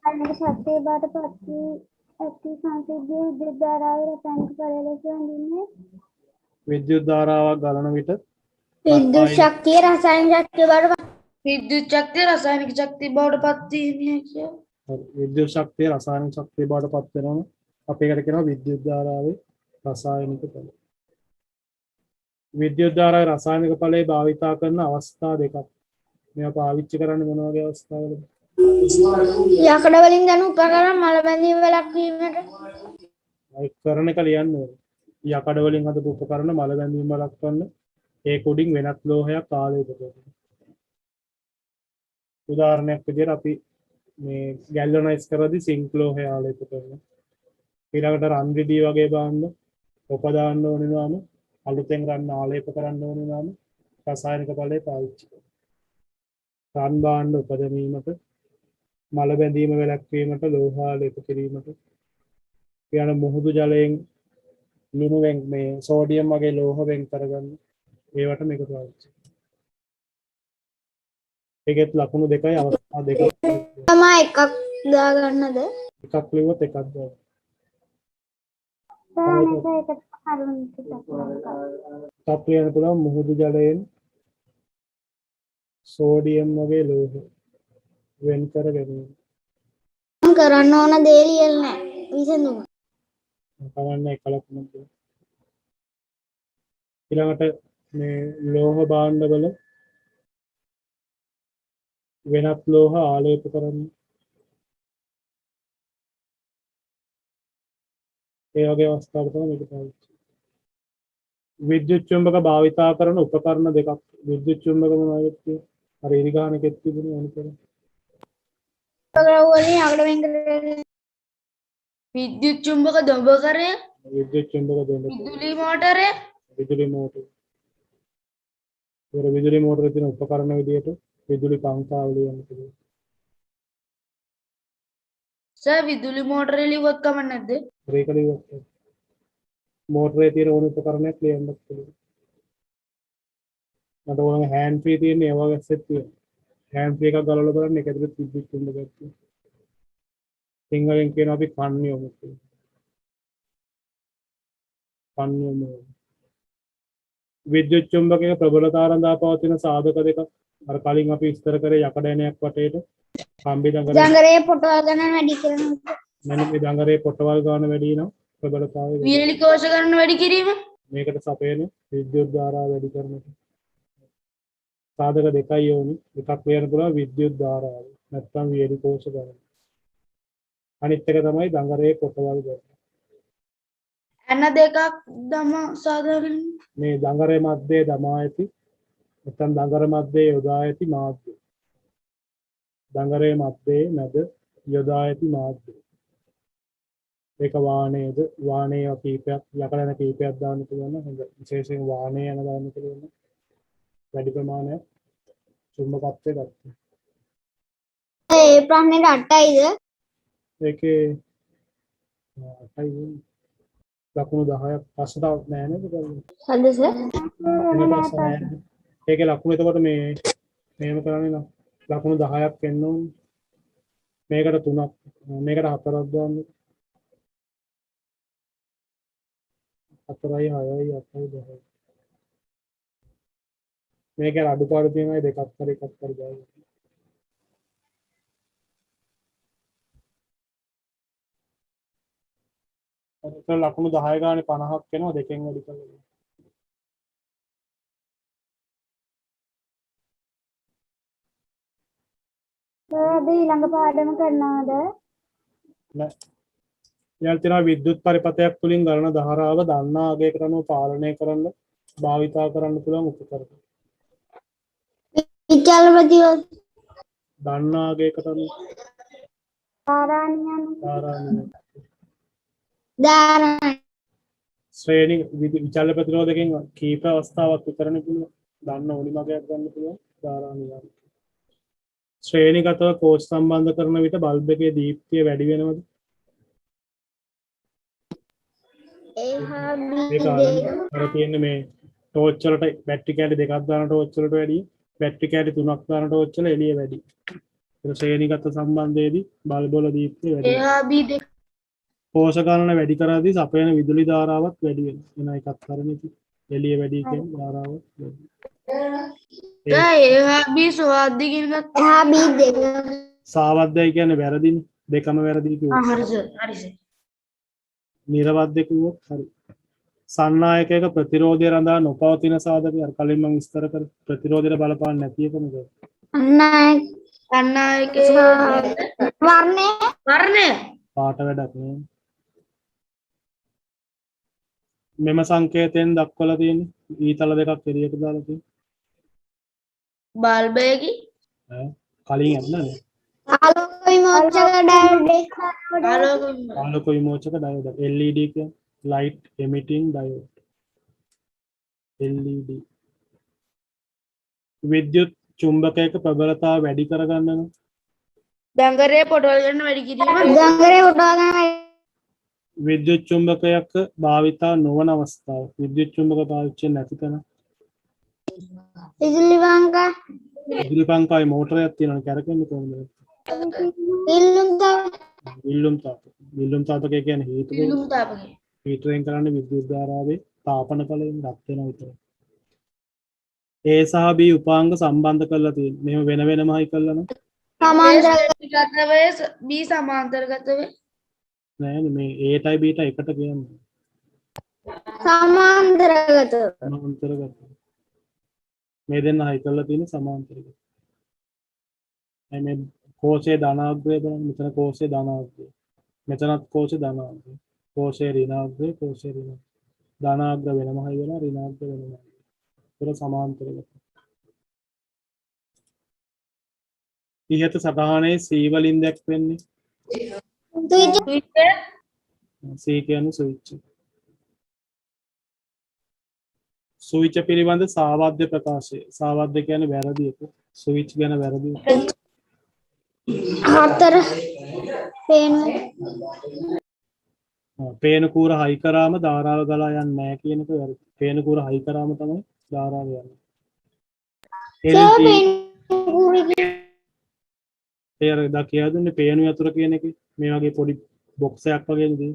අනික ශක්තිය බාටපත් වී ඇති සංසිද්ධිය විද්‍යුත් ධාරාවේ රසායනික ඵලය ලෙස හඳුන්වන්නේ. විද්‍යුත් ධාරාවක් ගලන විට විද්‍යුත් ශක්තිය රසායනික ශක්තිය බාටපත් විද්‍යුත් ශක්තිය රසායනික ශක්තිය බවට පත් වීමයි කිය. විද්‍යුත් ශක්තිය රසායනික ශක්තිය බවට පත් වෙනවා. අපි ඒකට කියනවා විද්‍යුත් ධාරාවේ රසායනික ඵලය. විද්‍යුත් ධාරාවේ රසායනික ඵලයේ භාවිතා කරන අවස්ථා දෙකක්. මේවා පාවිච්චි කරන්නේ මොන වගේ අවස්ථාවලද? යකඩ වලින් ගන්න උපකරණ මල බැඳීම වළක්වීමට. ඒක කරන එක ලියන්න ඕනේ. යකඩ වලින් හදපු උපකරණ මල බැඳීම වළක්වන්න. ඒක උඩින් වෙනත් ලෝහයක් ආලේප කරනවා. උදාහරණයක් විදිහට අපි මේ ගැල්වනයිස් කරද්දී සිංක් ලෝහය ආලේප කරනවා. ඊළඟට රන් රිදී වගේ භාණ්ඩ උපදාන්න ඕන වුණාම අලුතෙන් රන් ආලේප කරන්න ඕන වුණාම රසායනික බලය පාවිච්චි කරනවා. රන් භාණ්ඩ උපදවීමට, මල බැඳීම වැළැක්වීමට, ලෝහ ආලේප කිරීමට, ඊළඟ මුහුදු ජලයෙන් ලුණු වෙන් මේ සෝඩියම් වගේ ලෝහ වෙන් කරගන්න ඒවට මේක පාවිච්චි. ඒකෙත් ලකුණු දෙකයි අවස්ථා දෙකක්. තමා එකක් දාගන්නද? එකක් ලිව්වොත් එකක් දාන්න. මේක කරුණු ටිකක් එකක් ලියන්න පුළුවන් මුහුදු ජලයෙන් සෝඩියම් වගේ ලෝහ වෙන් කර ගැනීම. මම කරන්න ඕන දේ ලියලා නැහැ. විසඳුම. කවන්න එක ලකුණක් දෙන්න. ඊළඟට මේ ලෝහ භාණ්ඩවල වෙනත් ලෝහ ආලේප කරන්න. ඒ වගේ අවස්ථාවක තමයි මේක පාවිච්චි. විද්‍යුත් චුම්බක භාවිතා කරන උපකරණ දෙකක්. විද්‍යුත් චුම්බක මොනවද කියන්නේ? අර ඉරිගානකෙත් තිබුණේ අනිතර. වලින් අගට වෙන් කරගෙන විද්‍යුත් චුම්බක දොඹකරය, විද්‍යුත් චුම්බක දෙන්න. විදුලි මෝටරය, විදුලි මෝටර. ඒ විදුලි මෝටරේ තියෙන උපකරණ විදියට විදුලි පංකාවලිය යන පුළුවන්. සර් විදුලි මෝටරය ලිව්වත් කමක් නැද්ද? ඒක ලියුවත් මෝටරේ තියෙන ඕන උපකරණයක් ලියන්නත් පුළුවන්. මට ඕන හෑන්ඩ් ෆ්‍රී තියෙන ඒවා ගැස්සෙත් තියෙනවා. හෑන්ඩ් ෆ්‍රී එකක් ගලවලා බලන්න ඒක ඇතුලේ විද්‍යුත් චුම්බකයක් තියෙනවා. සිංහලෙන් කියනවා අපි කන්නියොම කියලා. කන්නියොම. විද්‍යුත් චුම්බකයේ ප්‍රබලතාව රඳා පවතින සාධක දෙකක්. අර කලින් අපි විස්තර කරේ යකඩ ඇණයක් වටේට කම්බි දඟරේ පොටවල් ගණන් වැඩි කරනවා. මෙන්න මේ දඟරේ පොටවල් ගන්න වැඩි නම් ප්‍රබලතාවය වැඩි. වියලි කෝෂ ගණන වැඩි කිරීම. මේකට සපයන විද්‍යුත් ධාරාව වැඩි කරන එක. සාධක දෙකයි ඕනි. එකක් ලියන්න පුළුවන් විද්‍යුත් ධාරාව. නැත්නම් වියලි කෝෂ ගණන. අනිත් එක තමයි දඟරේ පොටවල් ගන්න. ඇන දෙකක් දම සාධාරණ මේ දඟරේ මැද්දේ දමා ඇති නැත්නම් දඟර මැද්දේ යොදා ඇති මාධ්‍ය. දඟරේ මැද්දේ මැද යොදා ඇති මාධ්‍ය. ඒක වාණයද වාණයේ කීපයක් යකඩන කීපයක් දාන්න පුළුවන් නම් හොඳ. විශේෂයෙන් වාණය යන දාන්න පුළුවන් නම් වැඩි ප්‍රමාණයක් චුම්බකත්වයේ ගන්න. ඒ ප්‍රශ්නේ 8යිද? ඒකේ 8යි ලකුණු 10ක් පස්සට නෑ නේද කරන්නේ? හරිද සර්? ඒකේ ලකුණු එතකොට මේ මෙහෙම කරන්නේ නම් ලකුණු 10ක් එන්න ඕනේ. මේකට 3ක් මේකට 4ක් දාන්න. 4යි 6යි 8යි 10යි. මේකේ අඩුපාඩු තියෙනවා දෙකක් හරි එකක් හරි ගාන. අතට ලකුණු 10 ගානේ 50ක් වෙනවා දෙකෙන් වැඩි කරලා. ඊළඟ පාඩම කරනවද? නෑ. ඊළඟ තියෙනවා විද්‍යුත් පරිපථයක් තුලින් ගලන ධාරාව දන්නා අගයකට අනුව පාලනය කරන්න භාවිතා කරන්න පුළුවන් උපකරණ. විචාල ප්‍රතිරෝධ දන්නා අගයකට අනුව ආරාණ්‍යයන් ධාරණ ශ්‍රේණි විචල්‍ය ප්‍රතිරෝධකෙන් කීප අවස්ථාවක් විතරනේ පුළුවන්. දන්න ඕනි මගයක් ගන්න පුළුවන් ධාරානියම්. ශ්‍රේණිගතව කෝෂ සම්බන්ධ කරන විට බල්බ් එකේ දීප්තිය වැඩි වෙනවද? ඒක අර තියෙන්නේ මේ ටෝච් වලට බැටරි කැලි දෙකක් දාන ටෝච් වලට වැඩිය බැටරි කැලි 3ක් දාන ටෝච් වල එළිය වැඩි. ඒක ශ්‍රේණිගත සම්බන්ධයේදී බල්බ් වල දීප්තිය වැඩි. එහා බී දෙක කෝෂ ගණන වැඩි කරද්දී සපයන විදුලි ධාරාවත් වැඩි වෙනවා. එන එකක් කරන්නේ ඉතින් එළිය වැඩි කියන්නේ ධාරාවත් වැඩි. එහා බී සවාද්ද කියන එකත් එහා බී දෙක සාවද්දයි කියන්නේ වැරදිනේ. දෙකම වැරදි කිව්වොත්. හරි සර් හරි සර් නිර්වද්‍ය කිව්වොත් හරි. සන්නායකයක ප්‍රතිරෝධය රඳා නොපවතින සාධකයක් අර කලින් මම විස්තර කර ප්‍රතිරෝධයට බලපාන්නේ නැති එක මොකද? අන්නායකේ වර්ණය පාට වැඩක් නේ. මෙම සංකේතයෙන් දක්වලා තියෙන්නේ ඊතල දෙකක් එළියට දාලා තියෙනවා. බල්බයකි ඈ කලින් ඇද්දනේ. ආලෝක විමෝචක ඩයෝඩ් එක. ආලෝක ආලෝක විමෝචක ඩයෝඩ් LED කියන්නේ light emitting diode LED. විද්‍යුත් චුම්බකයක ප්‍රබලතාව වැඩි කරගන්න නම් දඟරේ පොටවල් ගන්න වැඩි කිරීම දඟරේ උඩාගෙන විද්‍යුත් චුම්බකයක භාවිතා නොවන අවස්ථාව විද්‍යුත් චුම්බක පාවිච්චි නැති තැන විදුලි වංගා විදුලි පංකාවේ මෝටරයක් තියෙනවා කැරකෙන්නේ කොහොමද? විල්ලුම් විල්ලුම් තාපකය කියන්නේ හීටර් ඉල්ලුම් තාපකය හීටරෙන් කරන්නේ විද්‍යුත් ධාරාවේ තාපන කලයෙන් රත් වෙනවා විතරයි. A සහ B උපාංග සම්බන්ධ කරලා තියෙනවා. මෙහෙම වෙන වෙනමයි කරලා නම් සමාන්තරගත වේ B සමාන්තරගත වේ නෑනේ මේ A ටයි B ටයි එකට කියන්නේ. සමාන්තරගත සමාන්තරගත. මේ දෙන්න හයි කරලා තියෙන සමාන්තරගත. මේ කෝෂයේ ධනාග්‍රය බලන්න මෙතන කෝෂයේ ධනාග්‍රය. මෙතනත් කෝෂයේ ධනාග්‍රය. කෝෂයේ ඍණාග්‍රය කෝෂයේ ඍණ. ධනාග්‍ර වෙනම හයි වෙනවා ඍණාග්‍ර වෙනම. ඒක සමාන්තරගත. ඉහත සටහනේ C වලින් දැක්වෙන්නේ C කියන්නේ ස්විච්. ස්විච් පිළිබඳ සාවද්‍ය ප්‍රකාශය. සාවද්‍ය කියන්නේ වැරදි එක. ස්විච් ගැන වැරදි. හතර පේනවා පේන කූර හයි කරාම ධාරාව ගලා යන්නේ නැහැ කියන එක වැරදි. පේන කූර හයි කරාම තමයි ධාරාව යන්නේ. ඒ අර දා කියලා දුන්නේ පේන යතුරු කියන එක මේ වගේ පොඩි බොක්ස් එකක් වගේ නේ.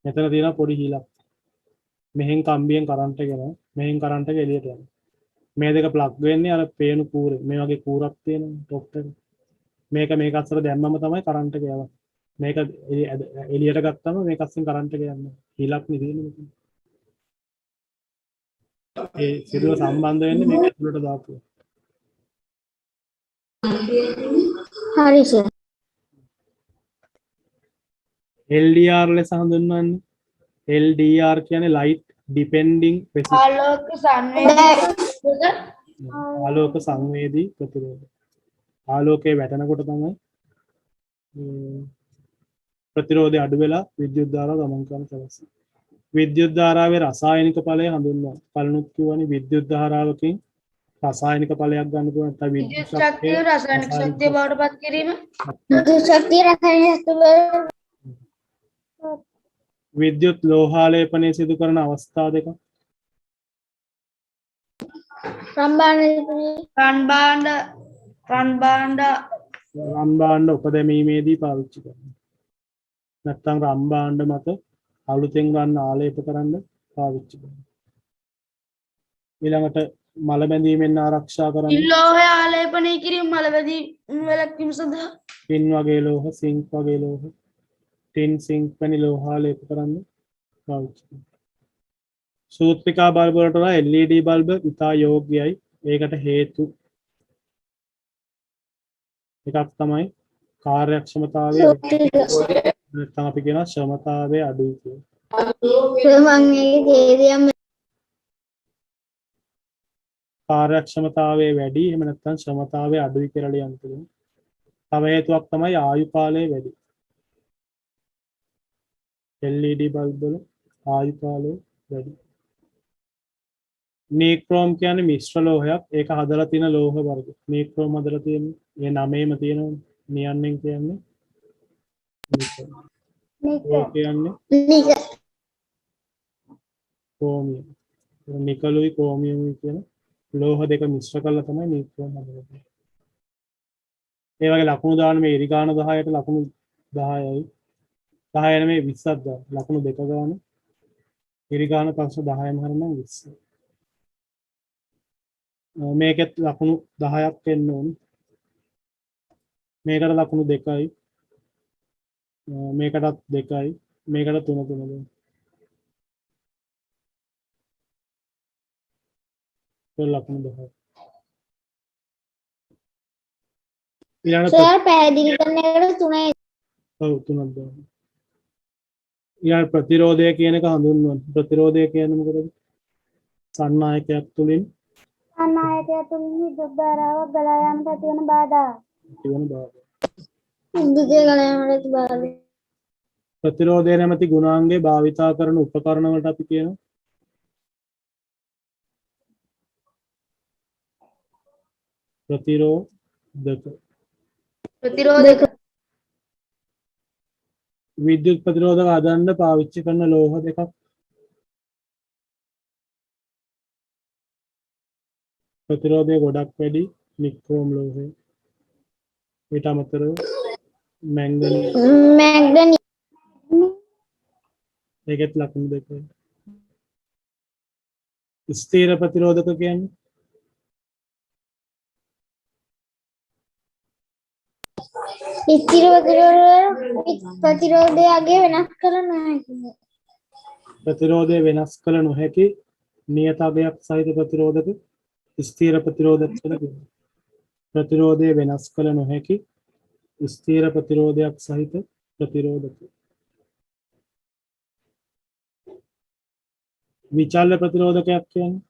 මෙතන තියෙන පොඩි හීලක්. මෙහෙන් කම්බියෙන් කරන්ට් එක යනවා. මෙහෙන් කරන්ට් එක එළියට යනවා. මේ දෙක ප්ලග් වෙන්නේ අර පේන කූරේ. මේ වගේ කූරක් තියෙනවා ටොප් එක. මේක මේක අතර දැම්මම තමයි කරන්ට් එක යවන්නේ. මේක එළියට ගත්තම මේක අස්සෙන් කරන්ට් එක යන්නේ. හීලක් නේ තියෙන්නේ මෙතන. ඒ සිදුව සම්බන්ධ වෙන්නේ මේක ඇතුළට දාපුවා. හරි සර් LDR ලෙස හඳුන්වන්නේ. LDR කියන්නේ light depending resistance. ආලෝක සංවේදක ආලෝක සංවේදී ප්‍රතිරෝධ. ආලෝකයේ වැටෙනකොට තමයි ප්‍රතිරෝධය අඩු වෙලා විද්‍යුත් ධාරාව ගමන් කරන තවස. විද්‍යුත් ධාරාවේ රසායනික ඵලය හඳුන්වනවා. කලිනුත් කියවනේ විද්‍යුත් ධාරාවකින් රසායනික ඵලයක් ගන්න පුළුවන්. නැත්නම් විද්‍යුත් ශක්තිය රසායනික ශක්තිය බවට පත් කිරීම විද්‍යුත් ශක්තිය රසායනික ශක්තිය විද්‍යුත් ලෝහාලේපනය සිදු කරන අවස්ථා දෙක. රන් භාණ්ඩ රන් භාණ්ඩ උපදැමීමේදී පාවිච්චි කරනවා. නැත්නම් රන් භාණ්ඩ මත අලුතෙන් රන් ආලේප කරන්න පාවිච්චි කරනවා. ඊළඟට මල බැඳීමෙන් ආරක්ෂා කරන්න ඉල්ලෝහය ආලේපනය කිරීම මලවැදී වැළැක්වීම සඳහා ටින් වගේ ලෝහ, සිංක් වගේ ලෝහ, ටින් සිංක් වැනි ලෝහ ආලේප කරන්න පාවිච්චි කරනවා. සූත්‍රිකා බල්බ් වලට වඩා LED බල්බ් ඉතා යෝග්‍යයි. ඒකට හේතු එකක් තමයි කාර්යක්ෂමතාවය නැත්නම් අපි කියන ශ්‍රමතාවය අඩුයි කියලා. මම මේකේ තේරියම් කාර්යක්ෂමතාවය වැඩි එහෙම නැත්නම් ශ්‍රමතාවය අඩුයි කියලා ලියන්න පුළුවන්. තව හේතුවක් තමයි ආයු කාලය වැඩි. LED බල්බ් වල ආයු කාලය වැඩි. නීක්‍රෝම් කියන්නේ මිශ්‍ර ලෝහයක්. ඒක හදලා තියෙන ලෝහ වර්ග. නීක්‍රෝම් හදලා තියෙන්නේ මේ නමේම තියෙනවා. නියන්නෙන් කියන්නේ ඒ කියන්නේ ක්‍රෝමියම්. නිකලුයි ක්‍රෝමියම්යි කියන ලෝහ දෙක මිශ්‍ර කරලා තමයි නීක්‍රෝම් හදලා තියෙන්නේ. ඒ වගේ ලකුණු දාන මේ ඉරිගාන 10ට ලකුණු 10යි. 10 නෙමෙයි 20ක් දාන. ලකුණු දෙක ගන්න. ඉරිගාන ප්‍රශ්න 10ම හරිනම් 20. මේකෙත් ලකුණු 10ක් එන්න ඕනේ. මේකට ලකුණු 2යි. මේකටත් 2යි. මේකට 3 දෙන්න. ලකුණු 10යි. ඊළඟට සර් පැහැදිලි කරන එකට 3යි ඔව් 3ක් දාන්න. ඊළඟ ප්‍රතිරෝධය කියන එක හඳුන්වන්න. ප්‍රතිරෝධය කියන්නේ මොකද? සන්නායකයක් තුලින් සන්නායකය තුළින් විදුලි ධාරාවක් ගලා යාමට ඇතිවන බාධා. ඇතිවන බාධා. විදුලිය ගලා යාමට ඇති බාධා. ප්‍රතිරෝධය නැමැති ගුණාංගය භාවිතා කරන උපකරණ වලට අපි කියනවා ප්‍රතිරෝධක. ප්‍රතිරෝධක. විද්‍යුත් ප්‍රතිරෝධක හදන්න පාවිච්චි කරන ලෝහ දෙකක් ප්‍රතිරෝධය ගොඩක් වැඩි නික්‍රෝම් ලෝහය. ඊට අමතරව මැංගනීස් මැග්නීසියම්. ඒකත් ලකුණු දෙකයි. ස්ථීර ප්‍රතිරෝධක කියන්නේ ස්ථිර ප්‍රතිරෝධය වෙනස් කළ නොහැකි. ප්‍රතිරෝධය වෙනස් කළ නොහැකි නියත අගයක් සහිත ප්‍රතිරෝධක ස්ථීර ප්‍රතිරෝධක කියලා කියනවා. ප්‍රතිරෝධය වෙනස් කළ නොහැකි ස්ථීර ප්‍රතිරෝධයක් සහිත ප්‍රතිරෝධක. විචල්්‍ය ප්‍රතිරෝධකයක් කියන්නේ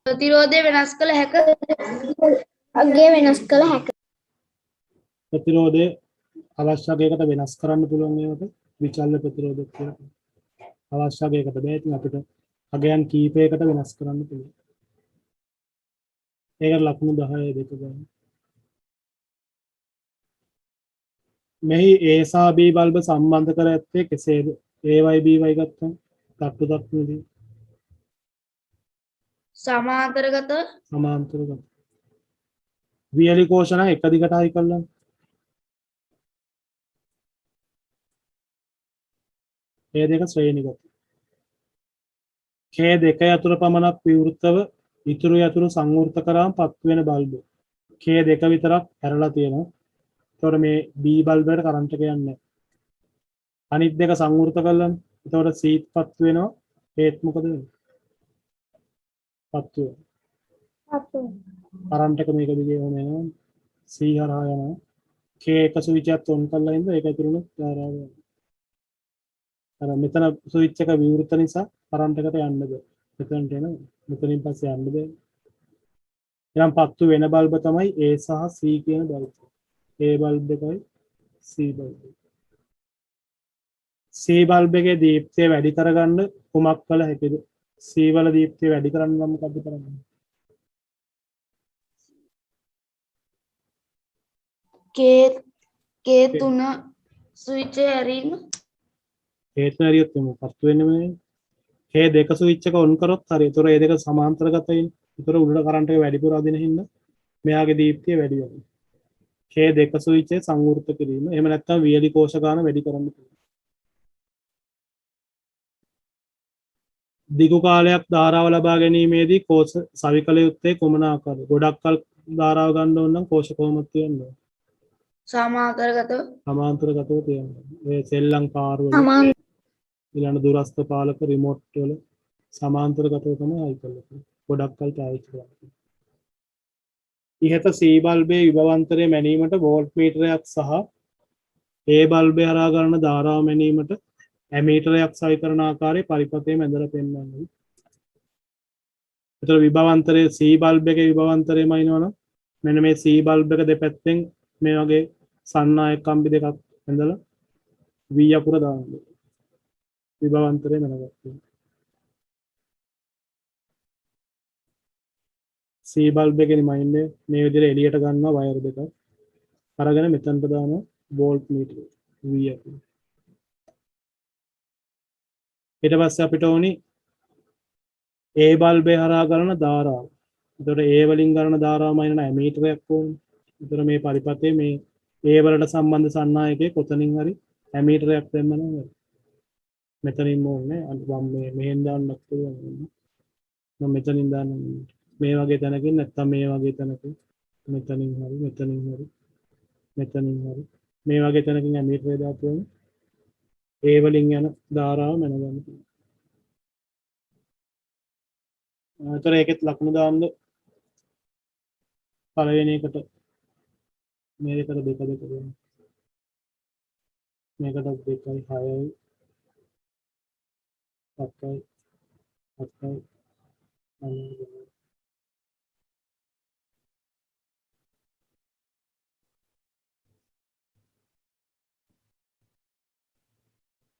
ප්‍රතිරෝධය වෙනස් කළ හැක. අගය වෙනස් කළ හැක. ප්‍රතිරෝධය අවශ්‍ය අගයකට වෙනස් කරන්න පුළුවන් ඒවට විචල්්‍ය ප්‍රතිරෝධක කියලා කියනවා. අවශ්‍ය අගයකට බෑ ඉතින් අපිට අගයන් කීපයකට වෙනස් කරන්න පුළුවන්. ඒකට ලකුණු 10 දෙක ගන්න. මෙහි A සහ B බල්බ සම්බන්ධ කර ඇත්තේ කෙසේද? AY BY ගත්තම තට්ටු දක්වනදී සමාන්තරගත. සමාන්තරගත. වියලි කෝෂණ එක දිගට හයි කළා. ඒ දෙක ශ්‍රේණිගත. K දෙක යතුරු පමණක් විවෘතව ඉතුරු යතුරු සංවෘත කරාම පත් වෙන බල්බ. K දෙක විතරක් ඇරලා තියෙනවා. එතකොට මේ B බල්බ් එකට කරන්ට් එක යන්නේ නැහැ. අනිත් දෙක සංවෘත කළාම එතකොට C පත් වෙනවා. ඒත් මොකද වෙන්නේ? පත් වෙනවා. කරන්ට් එක මේක දිගේ යනවා. C හරහා යනවා. K එක ස්විච් එකක් ඔන් කරලා ඉඳලා ඒක ඇතුළේ ධාරාව යනවා. අර මෙතන ස්විච් එක විවෘත නිසා කරන්ට් එකට යන්න බෑ. මෙතනට එනවා. මෙතනින් පස්සේ යන්න බෑ. එනම් පත්තු වෙන බල්බ තමයි A සහ C කියන බල්බ. A බල්බ් එකයි C බල්බ් එක. C බල්බ් එකේ දීප්තිය වැඩි කරගන්න කුමක් කළ හැකිද? C වල දීප්තිය වැඩි කරන්න නම් මොකද කරන්නේ? K3 ස්විච් එක ඇරීම. හේතු හරියොත් එමු පත්තු වෙන්නේ මේ. K දෙක ස්විච් එක ඔන් කරොත් හරිය. ඒතර ඒ දෙක සමාන්තරගතයිනේ. ඒතර උඩට කරන්ට් එක වැඩිපුර අදින හින්දා මෙයාගේ දීප්තිය වැඩි වෙනවා. K දෙක ස්විච් එක සංවෘත කිරීම. එහෙම නැත්නම් වියලි කෝෂ ගාන වැඩි කරන්න පුළුවන්. දිගු කාලයක් ධාරාව ලබා ගැනීමේදී කෝෂ සවිකල යුත්තේ කුමන ආකාරද? ගොඩක් කල් ධාරාව ගන්න ඕන නම් කෝෂ කොහොමද තියන්නේ? සමාන්තරගත. සමාන්තරගතව තියන්න. ඒ සෙල්ලම් කාර් වල සමාන. ඊළඟ දුරස්ථ පාලක රිමෝට් වල සමාන්තරගතව තමයි හයි කරලා තියෙන්නේ. ගොඩක් කල් පාවිච්චි කරන්න. ඉහත C බල්බයේ විභවාන්තරය මැනීමට වෝල්ට් මීටරයක් සහ A බල්බය හරහා ගන්න ධාරාව මැනීමට ඇමීටරයක් සවි කරන ආකාරයේ පරිපථයේ මැදලා පෙන්වන්නේ. ඒතර විභවාන්තරයේ C බල්බ් එකේ විභවාන්තරය මනිනවනම් මෙන්න මේ C බල්බ් එක දෙපැත්තෙන් මේ වගේ සන්නායක කම්බි දෙකක් ඇඳලා V අකුර දාන්න. විභවාන්තරය මැනගත්තා. C බල්බ් එකේ රිමයින්ඩර් මේ විදිහට එළියට ගන්නවා වයර් දෙක. අරගෙන මෙතනට දානවා වෝල්ට් මීටර V අකුර. ඊට පස්සේ අපිට ඕනි A බල්බේ හරහා ගලන ධාරාව. එතකොට A වලින් ගලන ධාරාව මයින ඇමීටරයක් ඕනේ. එතකොට මේ පරිපථයේ මේ A වලට සම්බන්ධ සන්නායකයේ කොතනින් හරි ඇමීටරයක් දෙන්න නම් මෙතනින් ඕනේ. මම මෙහෙන් දාන්නත් පුළුවන්. මම මෙතනින් දාන්න මේ වගේ තැනකින් නැත්තම් මේ වගේ තැනකින් මෙතනින් හරි මෙතනින් හරි මෙතනින් හරි මේ වගේ තැනකින් ඇමීටරය දාපුවම A වලින් යන ධාරාව මැනගන්න පුළුවන්. ඒතර ඒකෙත් ලකුණු දාන්න පළවෙනි එකට මේ දෙකට දෙක දෙක දෙන්න. මේකට 2යි 6යි 7යි 8යි 9යි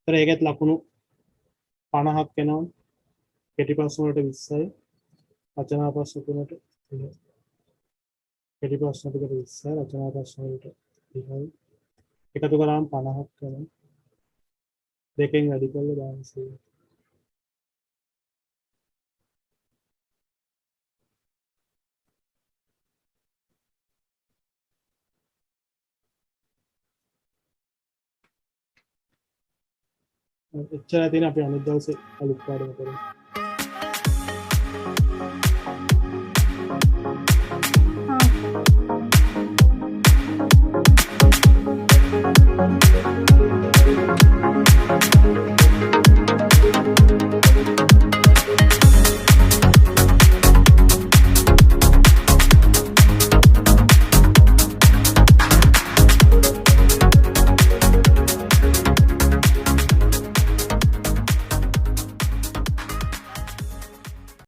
තර ඒකත් ලකුණු 50ක් වෙනවා කෙටි ප්‍රශ්න වලට 20යි රචනා ප්‍රශ්න තුනට 30යි කෙටි ප්‍රශ්න ටිකට 20යි රචනා ප්‍රශ්න වලට 30යි එකතු කරාම 50ක් වෙනවා දෙකෙන් වැඩි කරලා දාන්න 100යි එච්චරයි තියෙන අපි අනිත් දවසේ අලුත් පාඩම කරමු